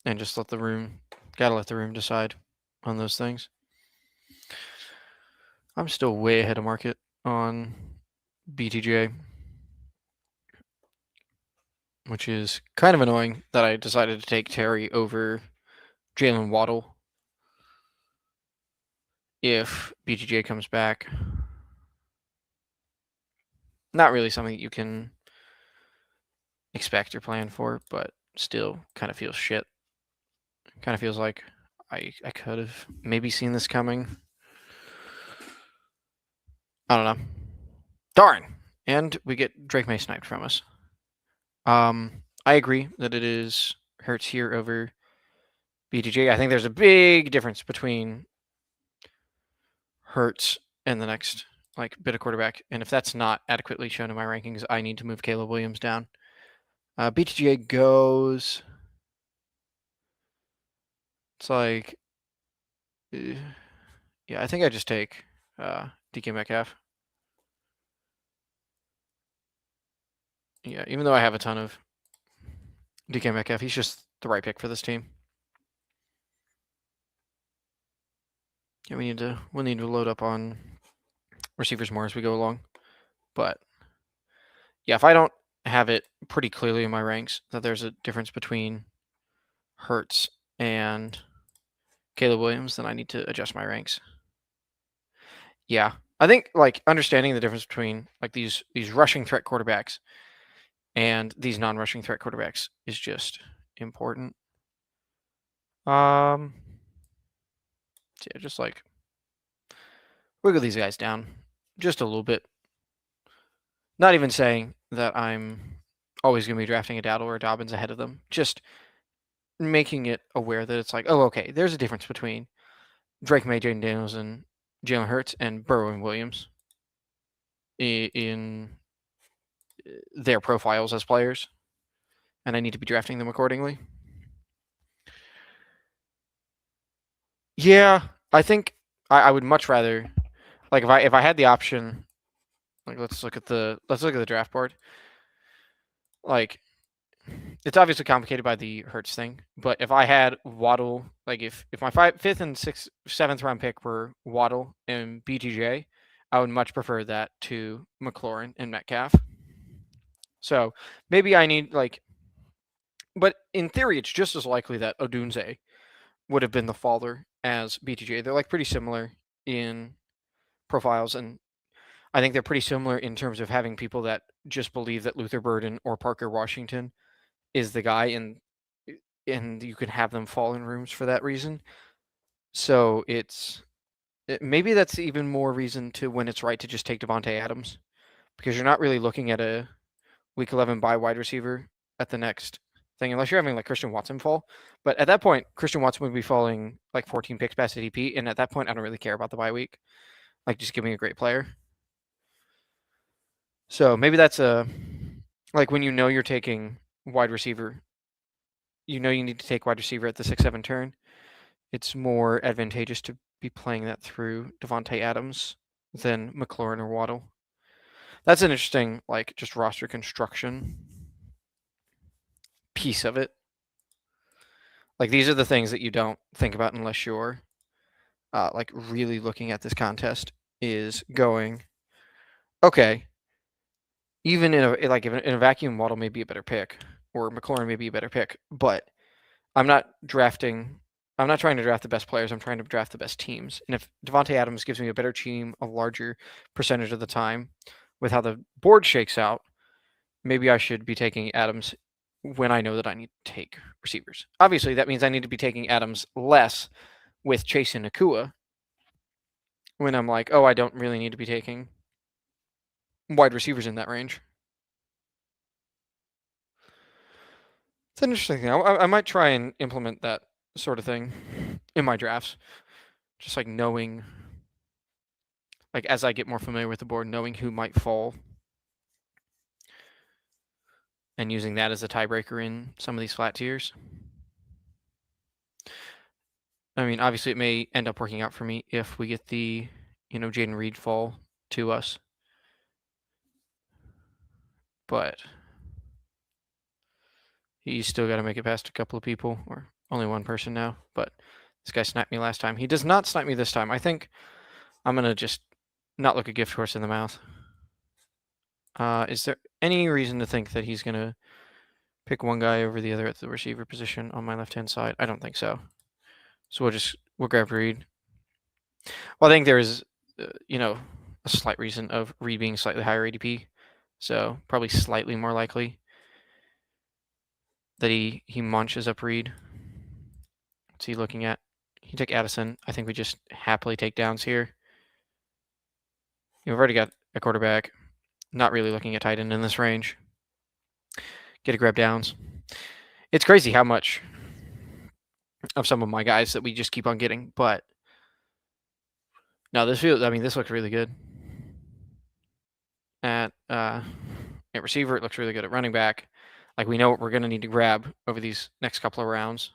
And just gotta let the room decide on those things. I'm still way ahead of market on BTJ, which is kind of annoying that I decided to take Terry over Jalen Waddle if BTJ comes back. Not really something you can expect or plan for, but still kind of feels shit. Kind of feels like I could have maybe seen this coming. I don't know. Darn. And we get Drake May sniped from us. I agree that it is Hurts here over BTJ. I think there's a big difference between Hurts and the next bit of quarterback. And if that's not adequately shown in my rankings, I need to move Caleb Williams down. BTJ goes. It's like, yeah, I think I just take DK Metcalf. Yeah, even though I have a ton of DK Metcalf, he's just the right pick for this team. Yeah, we'll need to load up on receivers more as we go along. But yeah, if I don't have it pretty clearly in my ranks that there's a difference between Hurts and Caleb Williams, then I need to adjust my ranks. Yeah, I think like understanding the difference between like these rushing threat quarterbacks and these non-rushing threat quarterbacks is just important. Yeah, just like wiggle these guys down just a little bit. Not even saying that I'm always going to be drafting a Dowdle or a Dobbins ahead of them. Just making it aware that it's like, oh, okay, there's a difference between Drake May, Jaden Daniels, and Jalen Hurts and Burrow and Williams in their profiles as players, and I need to be drafting them accordingly. Yeah, I think I would much rather, like if I had the option, like let's look at the draft board. Like it's obviously complicated by the Hurts thing, but if I had Waddle, like if my fifth and sixth, seventh round pick were Waddle and BTJ, I would much prefer that to McLaurin and Metcalf. So maybe I need like, but in theory, it's just as likely that Odunze would have been the father as BTJ. They're like pretty similar in profiles, and I think they're pretty similar in terms of having people that just believe that Luther Burden or Parker Washington is the guy, and you can have them fall in rooms for that reason. So maybe that's even more reason to when it's right to just take Devontae Adams, because you're not really looking at a week 11 bye wide receiver at the next thing, unless you're having like Christian Watson fall. But at that point, Christian Watson would be falling like 14 picks past ADP, and at that point, I don't really care about the bye week. Like, just give me a great player. So maybe that's like when you know you're taking wide receiver, you know you need to take wide receiver at the 6-7 turn. It's more advantageous to be playing that through Devontae Adams than McLaurin or Waddle. That's an interesting like just roster construction piece of it. Like these are the things that you don't think about unless you're like really looking at this contest. Is going, okay, even in a vacuum, Waddle may be a better pick, or McLaurin may be a better pick, but I'm not trying to draft the best players. I'm trying to draft the best teams. And if Devontae Adams gives me a better team a larger percentage of the time with how the board shakes out, maybe I should be taking Adams when I know that I need to take receivers. Obviously, that means I need to be taking Adams less with Chase and Nakua when I'm like, oh, I don't really need to be taking wide receivers in that range. It's an interesting thing. I might try and implement that sort of thing in my drafts. Just like knowing, like as I get more familiar with the board, knowing who might fall and using that as a tiebreaker in some of these flat tiers. I mean, obviously it may end up working out for me if we get the, Jaden Reed fall to us. But he's still got to make it past a couple of people, or only one person now. But this guy sniped me last time. He does not snipe me this time. I think I'm going to just not look a gift horse in the mouth. Is there any reason to think that he's going to pick one guy over the other at the receiver position on my left-hand side? I don't think so. So we'll grab Reed. Well, I think there is, a slight reason of Reed being slightly higher ADP. So probably slightly more likely that he munches up Reed. What's he looking at? He took Addison. I think we just happily take downs here. We've already got a quarterback. Not really looking at tight end in this range. Get a grab downs. It's crazy how much of some of my guys that we just keep on getting, but no, this looks really good. At receiver, it looks really good. At running back, like we know what we're going to need to grab over these next couple of rounds.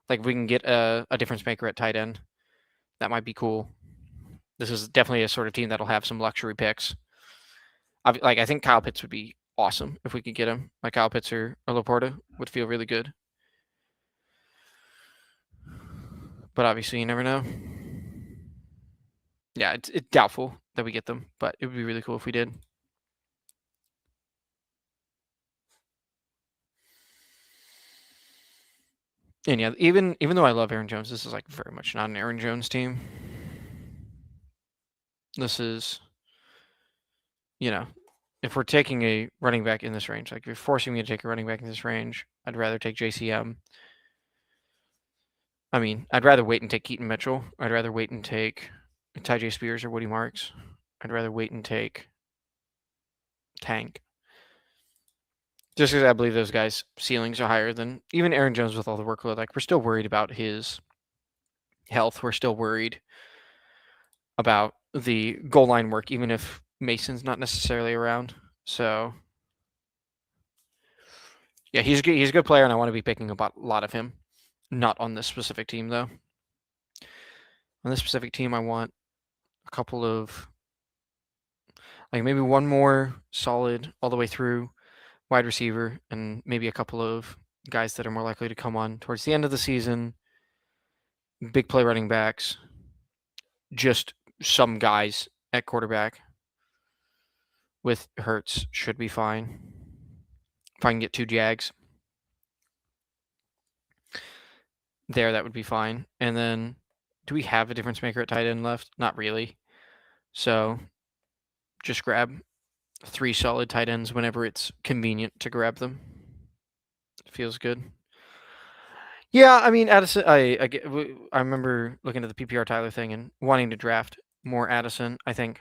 Like if we can get a difference maker at tight end, that might be cool. This is definitely a sort of team that'll have some luxury picks. I think Kyle Pitts would be awesome if we could get him. Like Kyle Pitts or Laporta would feel really good. But obviously, you never know. Yeah, it's doubtful that we get them, but it would be really cool if we did. And yeah, even though I love Aaron Jones, this is like very much not an Aaron Jones team. This is, if we're taking a running back in this range, like if you're forcing me to take a running back in this range, I'd rather take JCM. I mean, I'd rather wait and take Keaton Mitchell. I'd rather wait and take Tyjae Spears or Woody Marks. I'd rather wait and take Tank. Just because I believe those guys' ceilings are higher than even Aaron Jones with all the workload. Like, we're still worried about his health. We're still worried about the goal line work, even if Mason's not necessarily around. So, yeah, he's a good player, and I want to be picking up a lot of him. Not on this specific team, though. On this specific team, I want a couple of, like maybe one more solid all the way through wide receiver, and maybe a couple of guys that are more likely to come on towards the end of the season. Big play running backs. Just some guys at quarterback with Hurts should be fine. If I can get 2 Jags there, that would be fine. And then, do we have a difference maker at tight end left? Not really. So, just grab 3 solid tight ends whenever it's convenient to grab them. Feels good. Yeah, I mean, Addison, I remember looking at the PPR Tyler thing and wanting to draft more Addison. I think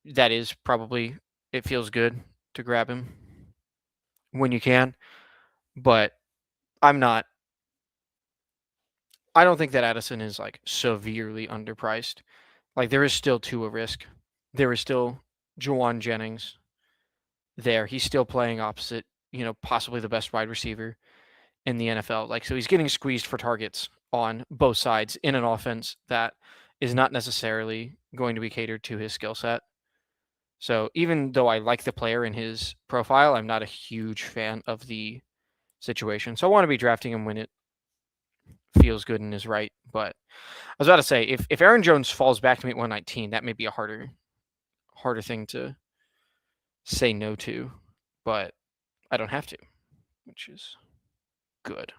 that is probably, it feels good to grab him when you can, but I don't think that Addison is like severely underpriced. Like, there is still Tua risk. There is still Juwan Jennings there. He's still playing opposite, possibly the best wide receiver in the NFL. Like, so he's getting squeezed for targets on both sides in an offense that is not necessarily going to be catered to his skill set. So even though I like the player in his profile, I'm not a huge fan of the situation. So I want to be drafting him when it feels good and is right. But I was about to say, if Aaron Jones falls back to me at 119, that may be a harder thing to say no to. But I don't have to, which is good.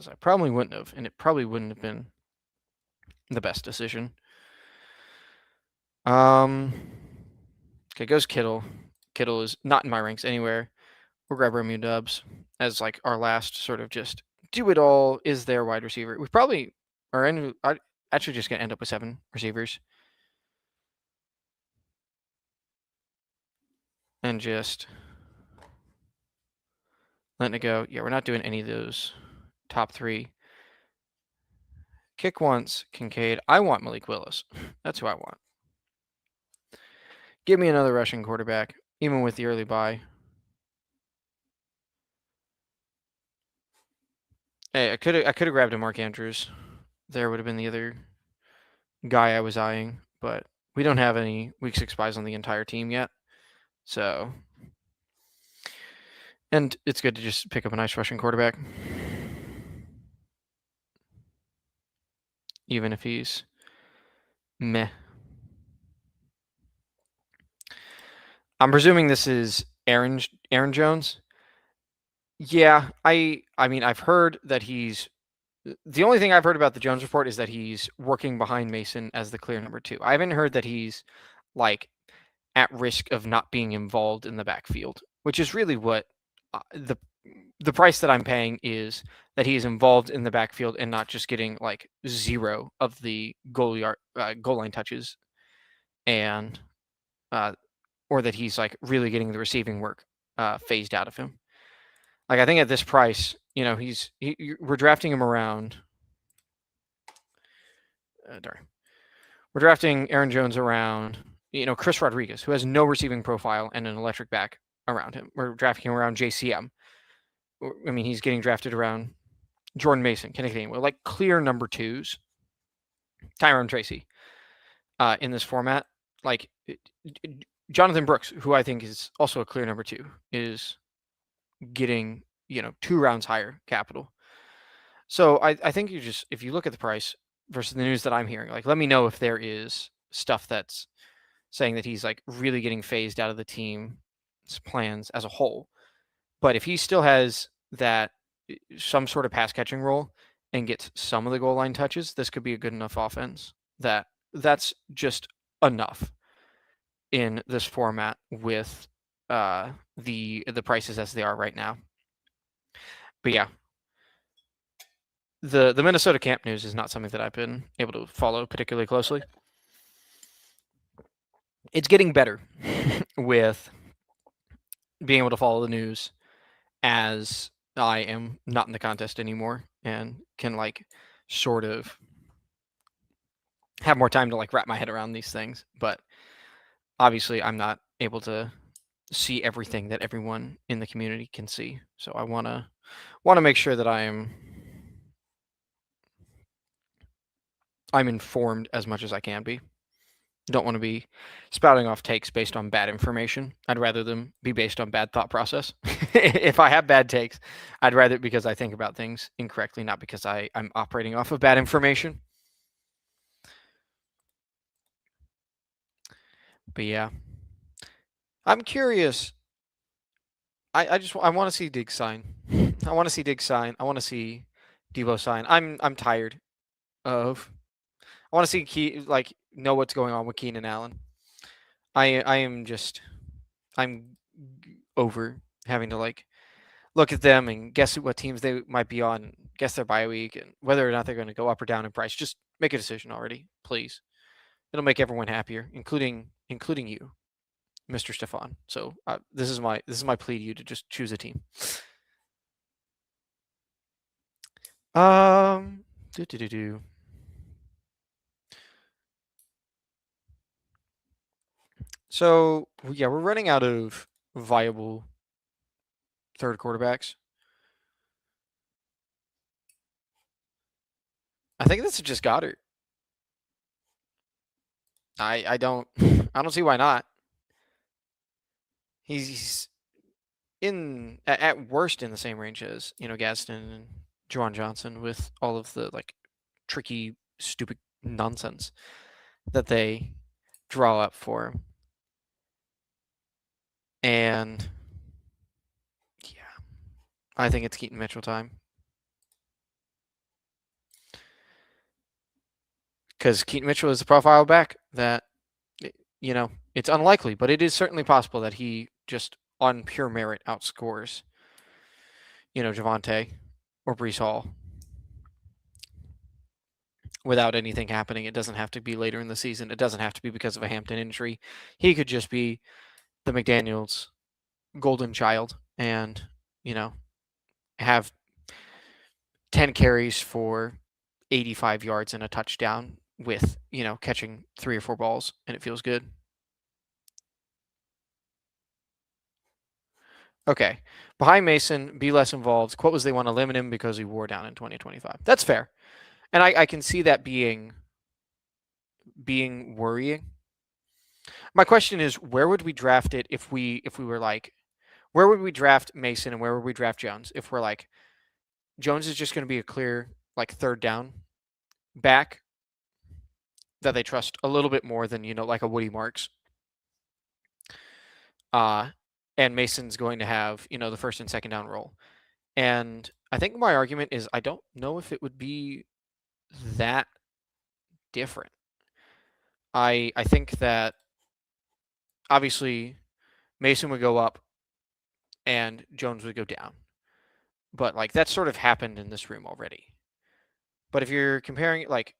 I probably wouldn't have, and it probably wouldn't have been the best decision. Okay, goes Kittle. Kittle is not in my ranks anywhere. We'll grab Romeo Dubs as like our last sort of just do it all. Is there wide receiver? We probably are actually just gonna end up with 7 receivers. And just letting it go. Yeah, we're not doing any of those top 3. Kick once, Kincaid. I want Malik Willis. That's who I want. Give me another rushing quarterback, even with the early bye. Hey, I could have grabbed a Mark Andrews. There would have been the other guy I was eyeing, but we don't have any week 6 buys on the entire team yet. So, and it's good to just pick up a nice rushing quarterback, even if he's meh. I'm presuming this is Aaron Jones. Yeah, I mean, I've heard that the only thing I've heard about the Jones report is that he's working behind Mason as the clear number 2. I haven't heard that he's like at risk of not being involved in the backfield, which is really what the price that I'm paying is, that he is involved in the backfield and not just getting like 0 of the goal line touches, and or that he's like really getting the receiving work phased out of him. Like, I think at this price, we're drafting him around. We're drafting Aaron Jones around, Chris Rodriguez, who has no receiving profile and an electric back around him. We're drafting him around JCM. I mean, he's getting drafted around Jordan Mason, Kenneth Gainwell, like clear number 2s. Tyrone Tracy in this format. Like, Jonathan Brooks, who I think is also a clear number 2, is getting 2 rounds higher capital. So I think if you look at the price versus the news that I'm hearing, like, let me know if there is stuff that's saying that he's like really getting phased out of the team's plans as a whole. But if he still has that some sort of pass catching role and gets some of the goal line touches, this could be a good enough offense that's just enough in this format with the prices as they are right now. But yeah, the Minnesota camp news is not something that I've been able to follow particularly closely. It's getting better with being able to follow the news as I am not in the contest anymore and can like sort of have more time to like wrap my head around these things. But obviously, I'm not able to see everything that everyone in the community can see. So I want to make sure that I'm informed as much as I can be. Don't want to be spouting off takes based on bad information. I'd rather them be based on bad thought process. If I have bad takes, I'd rather it because I think about things incorrectly, not because I'm operating off of bad information. But yeah, I'm curious. I want to see Dig sign. I want to see Dig sign. I want to see Devo sign. I'm tired of. I want to see know what's going on with Keenan Allen. I am just I'm over having to like look at them and guess what teams they might be on, guess their bye week, and whether or not they're going to go up or down in price. Just make a decision already, please. It'll make everyone happier, including you, Mr. Stefan. So this is my plea to you to just choose a team. Do do do do. So yeah, we're running out of viable third quarterbacks. I think this is just Goddard. I don't I don't see why not. He's in at worst in the same range as Gaston and Juwan Johnson with all of the like tricky, stupid nonsense that they draw up for him. And yeah, I think it's Keaton Mitchell time. Because Keaton Mitchell is a profile back that, it's unlikely, but it is certainly possible that he just on pure merit outscores, Javonte or Brees Hall without anything happening. It doesn't have to be later in the season. It doesn't have to be because of a Hampton injury. He could just be the McDaniels golden child and, have 10 carries for 85 yards and a touchdown with, catching 3 or 4 balls, and it feels good. Okay. Behind Mason, be less involved. Quote was they want to limit him because he wore down in 2025. That's fair. And I can see that being worrying. My question is, where would we draft it if we were like, where would we draft Mason and where would we draft Jones? If we're like, Jones is just going to be a clear like third down back that they trust a little bit more than, like a Woody Marks. And Mason's going to have, the first and second down role. And I think my argument is I don't know if it would be that different. I think that obviously Mason would go up and Jones would go down. But like that sort of happened in this room already. But if you're comparing it, like,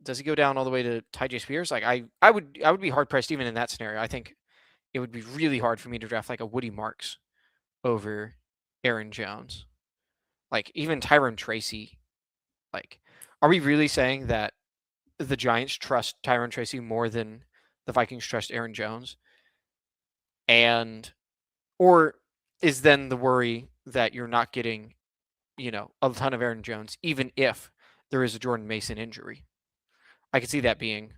does he go down all the way to Tyjae Spears? Like I would be hard pressed even in that scenario. I think it would be really hard for me to draft like a Woody Marks over Aaron Jones. Like even Tyrone Tracy. Like, are we really saying that the Giants trust Tyrone Tracy more than the Vikings trust Aaron Jones? Or is then the worry that you're not getting, a ton of Aaron Jones, even if there is a Jordan Mason injury? I could see that being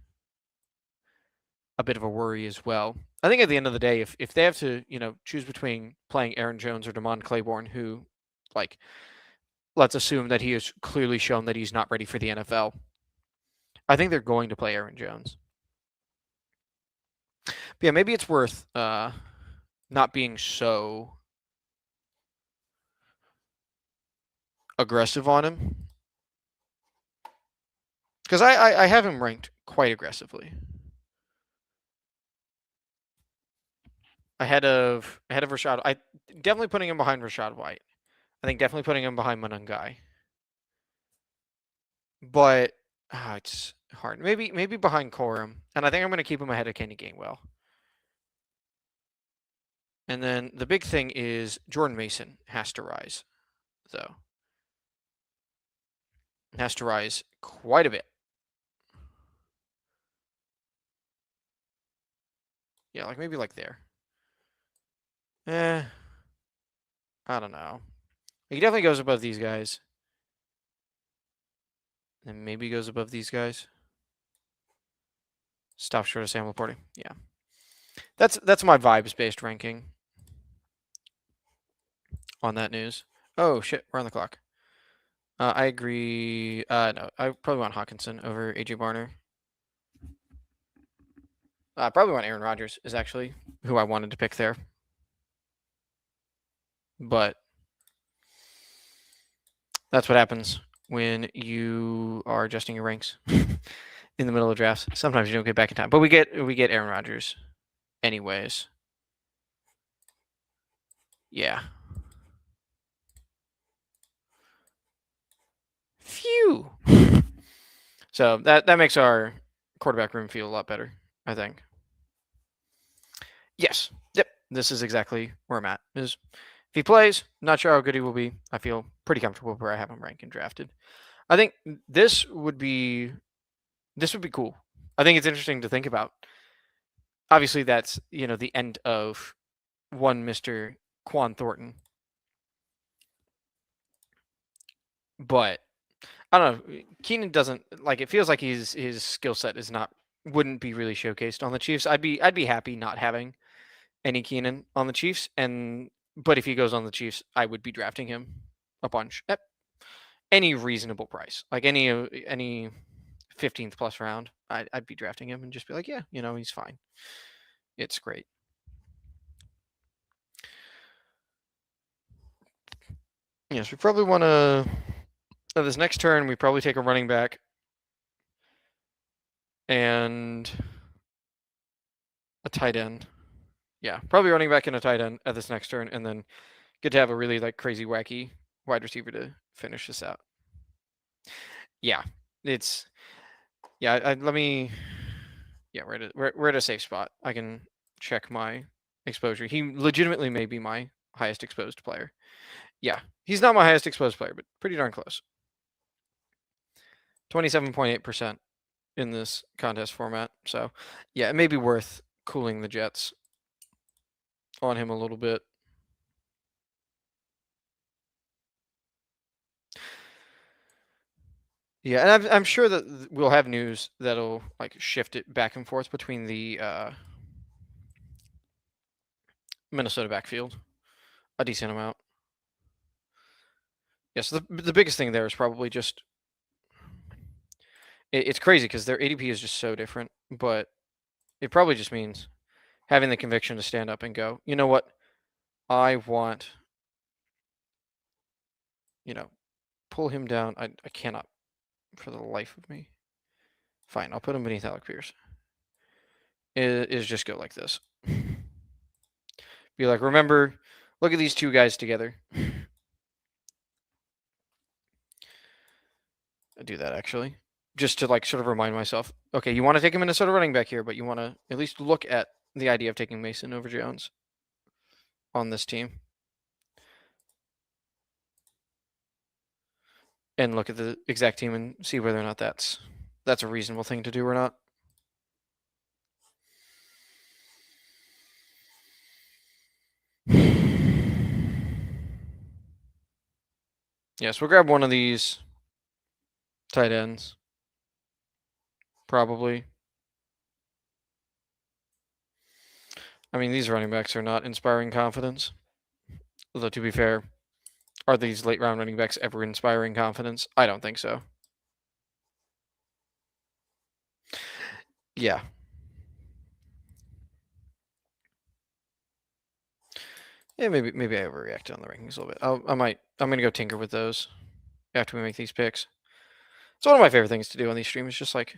a bit of a worry as well. I think at the end of the day, if they have to, choose between playing Aaron Jones or Damon Claiborne, who, like, let's assume that he has clearly shown that he's not ready for the NFL, I think they're going to play Aaron Jones. But yeah, maybe it's worth not being so aggressive on him. Because I have him ranked quite aggressively. Ahead of Rashad. I definitely putting him behind Rashad White. I think definitely putting him behind Munungai. But it's hard. Maybe behind Corum. And I think I'm going to keep him ahead of Kenny Gainwell. And then the big thing is Jordan Mason has to rise, though. Has to rise quite a bit. Yeah, like maybe like there. I don't know. He definitely goes above these guys. And maybe goes above these guys. Stop short of Sam Laporte. Yeah. That's my vibes-based ranking on that news. Oh, shit. We're on the clock. I agree. No, I probably want Hawkinson over AJ Barner. I probably want Aaron Rodgers is actually who I wanted to pick there. But that's what happens when you are adjusting your ranks in the middle of drafts. Sometimes you don't get back in time. But we get Aaron Rodgers anyways. Yeah. Phew. So that makes our quarterback room feel a lot better, I think. Yes. Yep. This is exactly where I'm at. Is if he plays, not sure how good he will be. I feel pretty comfortable where I have him ranked and drafted. I think this would be cool. I think it's interesting to think about. Obviously, that's the end of one Mr. Quan Thornton. But I don't know. Keenan doesn't like. It feels like his skill set wouldn't be really showcased on the Chiefs. I'd be happy not having any Keenan on the Chiefs, but if he goes on the Chiefs, I would be drafting him a bunch at any reasonable price, like any 15th plus round. I'd be drafting him and just be like, yeah, he's fine. It's great. Yes, we probably want to. This next turn, we probably take a running back and a tight end. Yeah, probably running back and a tight end at this next turn, and then good to have a really crazy wacky wide receiver to finish this out. Yeah, it's let me. Yeah, we're at a safe spot. I can check my exposure. He legitimately may be my highest exposed player. Yeah, he's not my highest exposed player, but pretty darn close. 27.8% in this contest format. So, yeah, it may be worth cooling the jets on him a little bit. Yeah, and I'm sure that we'll have news that'll shift it back and forth between the Minnesota backfield a decent amount. Yes, the biggest thing there is probably just it's crazy because their ADP is just so different, but it probably just means having the conviction to stand up and go, you know what, I want, pull him down. I cannot for the life of me. Fine, I'll put him beneath Alec Pierce. Is just go like this. Be like, remember, look at these two guys together. I do that actually, just to sort of remind myself. Okay, you want to take a Minnesota running back here, but you want to at least look at the idea of taking Mason over Jones on this team, and look at the exact team and see whether or not that's a reasonable thing to do or not. Yes, we'll grab one of these tight ends. Probably. I mean, these running backs are not inspiring confidence. Although, to be fair, are these late round running backs ever inspiring confidence? I don't think so. Yeah. Yeah, maybe I overreacted on the rankings a little bit. I'm gonna go tinker with those. after we make these picks. It's one of my favorite things to do on these streams, just like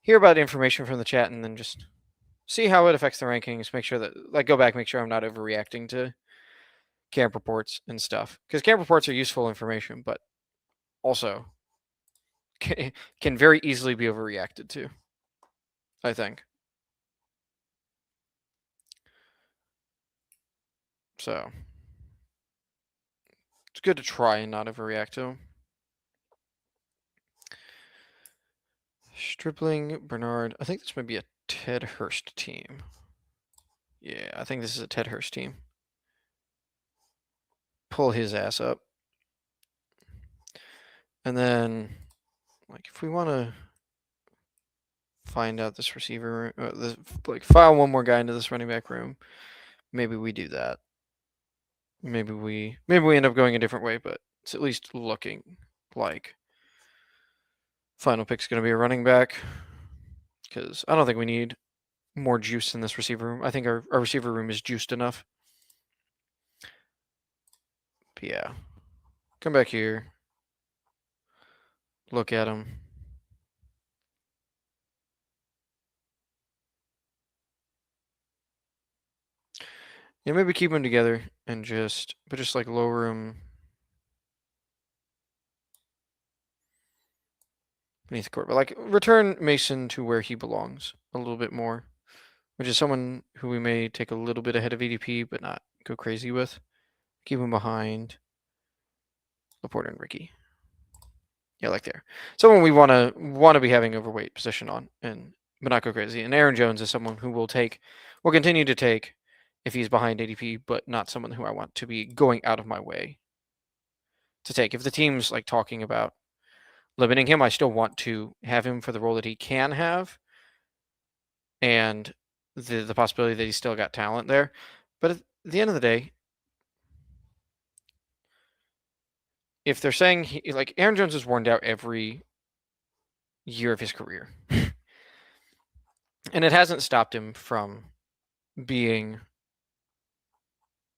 hear about information from the chat and then just see how it affects the rankings. Make sure that, like, go back, make sure I'm not overreacting to camp reports and stuff, because camp reports are useful information, but also can very easily be overreacted to, I think. So it's good to try and not overreact to them. Stripling, Bernard. I think this might be a Ted Hurst team. Yeah, I think this is a Ted Hurst team. Pull his ass up. And then, like, if we want to find out this receiver, like, file one more guy into this running back room, maybe we do that. Maybe we end up going a different way, but it's at least looking like final pick's going to be a running back, because I don't think we need more juice in this receiver room. I think our receiver room is juiced enough. But yeah, come back here, look at him. Yeah, maybe keep them together and just like lower him beneath the court. But like return Mason to where he belongs a little bit more, which is someone who we may take a little bit ahead of ADP, but not go crazy with. Keep him behind Laporte and Ricky. Yeah, like there. Someone we want to be having overweight position on, but not go crazy. And Aaron Jones is someone who will continue to take if he's behind ADP, but not someone who I want to be going out of my way to take. If the team's like talking about limiting him, I still want to have him for the role that he can have, and the possibility that he's still got talent there. But at the end of the day, if they're saying like Aaron Jones is worn out every year of his career, and it hasn't stopped him from being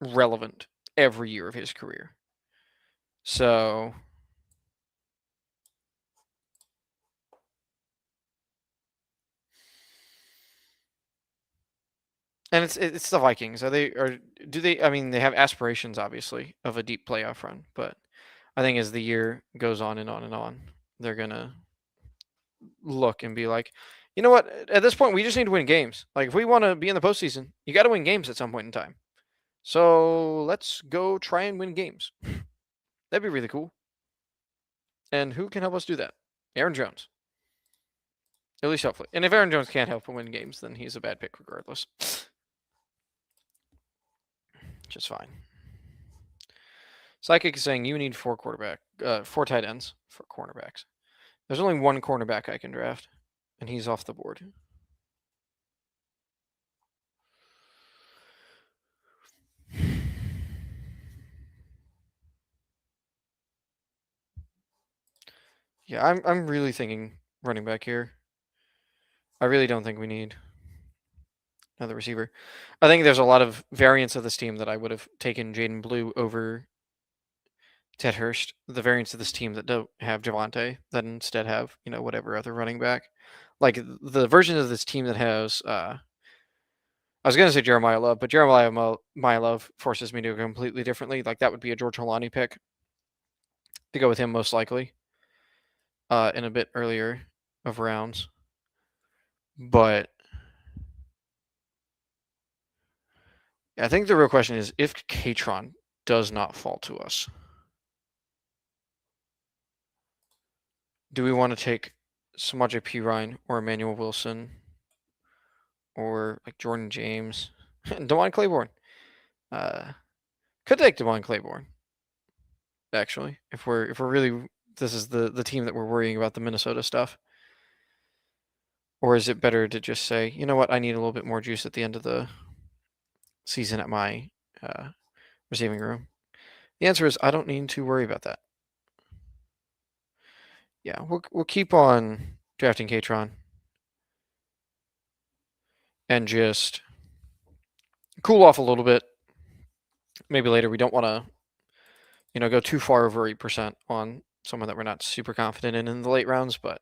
relevant every year of his career. So and it's the Vikings. Do they I mean they have aspirations obviously of a deep playoff run, but I think as the year goes on and on and on, they're gonna look and be like, you know what? At this point, we just need to win games. Like if we want to be in the postseason, you got to win games at some point in time. So let's go try and win games. That'd be really cool. And who can help us do that? Aaron Jones. At least hopefully. And if Aaron Jones can't help win games, then he's a bad pick regardless. Just fine. Psychic is saying you need four tight ends for cornerbacks. There's only one cornerback I can draft, and he's off the board. Yeah, I'm really thinking running back here. I really don't think we need another receiver. I think there's a lot of variants of this team that I would have taken Jaden Blue over Ted Hurst. The variants of this team that don't have Javonte, that instead have, whatever other running back. Like the version of this team that has I was going to say Jeremiah Love, but Jeremiah Love forces me to go completely differently. Like that would be a George Holani pick to go with him most likely in a bit earlier of rounds. But I think the real question is if Katron does not fall to us, do we want to take Samaje Perine or Emmanuel Wilson or like Jordan James and DeJuan Claiborne? Could take DeJuan Claiborne, actually, if we're really this is the team that we're worrying about the Minnesota stuff. Or is it better to just say, you know what, I need a little bit more juice at the end of the season at my receiving room? The answer is I don't need to worry about that. Yeah, we'll keep on drafting Katron and just cool off a little bit. Maybe later we don't want to, go too far over 8% on someone that we're not super confident in the late rounds, but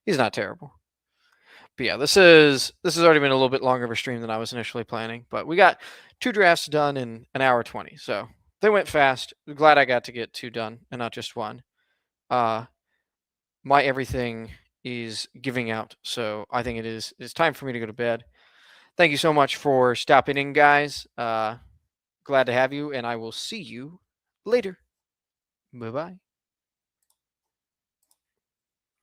he's not terrible. But yeah, this has already been a little bit longer of a stream than I was initially planning, but we got 2 drafts done in an hour 20, so they went fast. Glad I got to get 2 done and not just 1. My everything is giving out, so I think it's time for me to go to bed. Thank you so much for stopping in, guys. Glad to have you, and I will see you later. Bye-bye.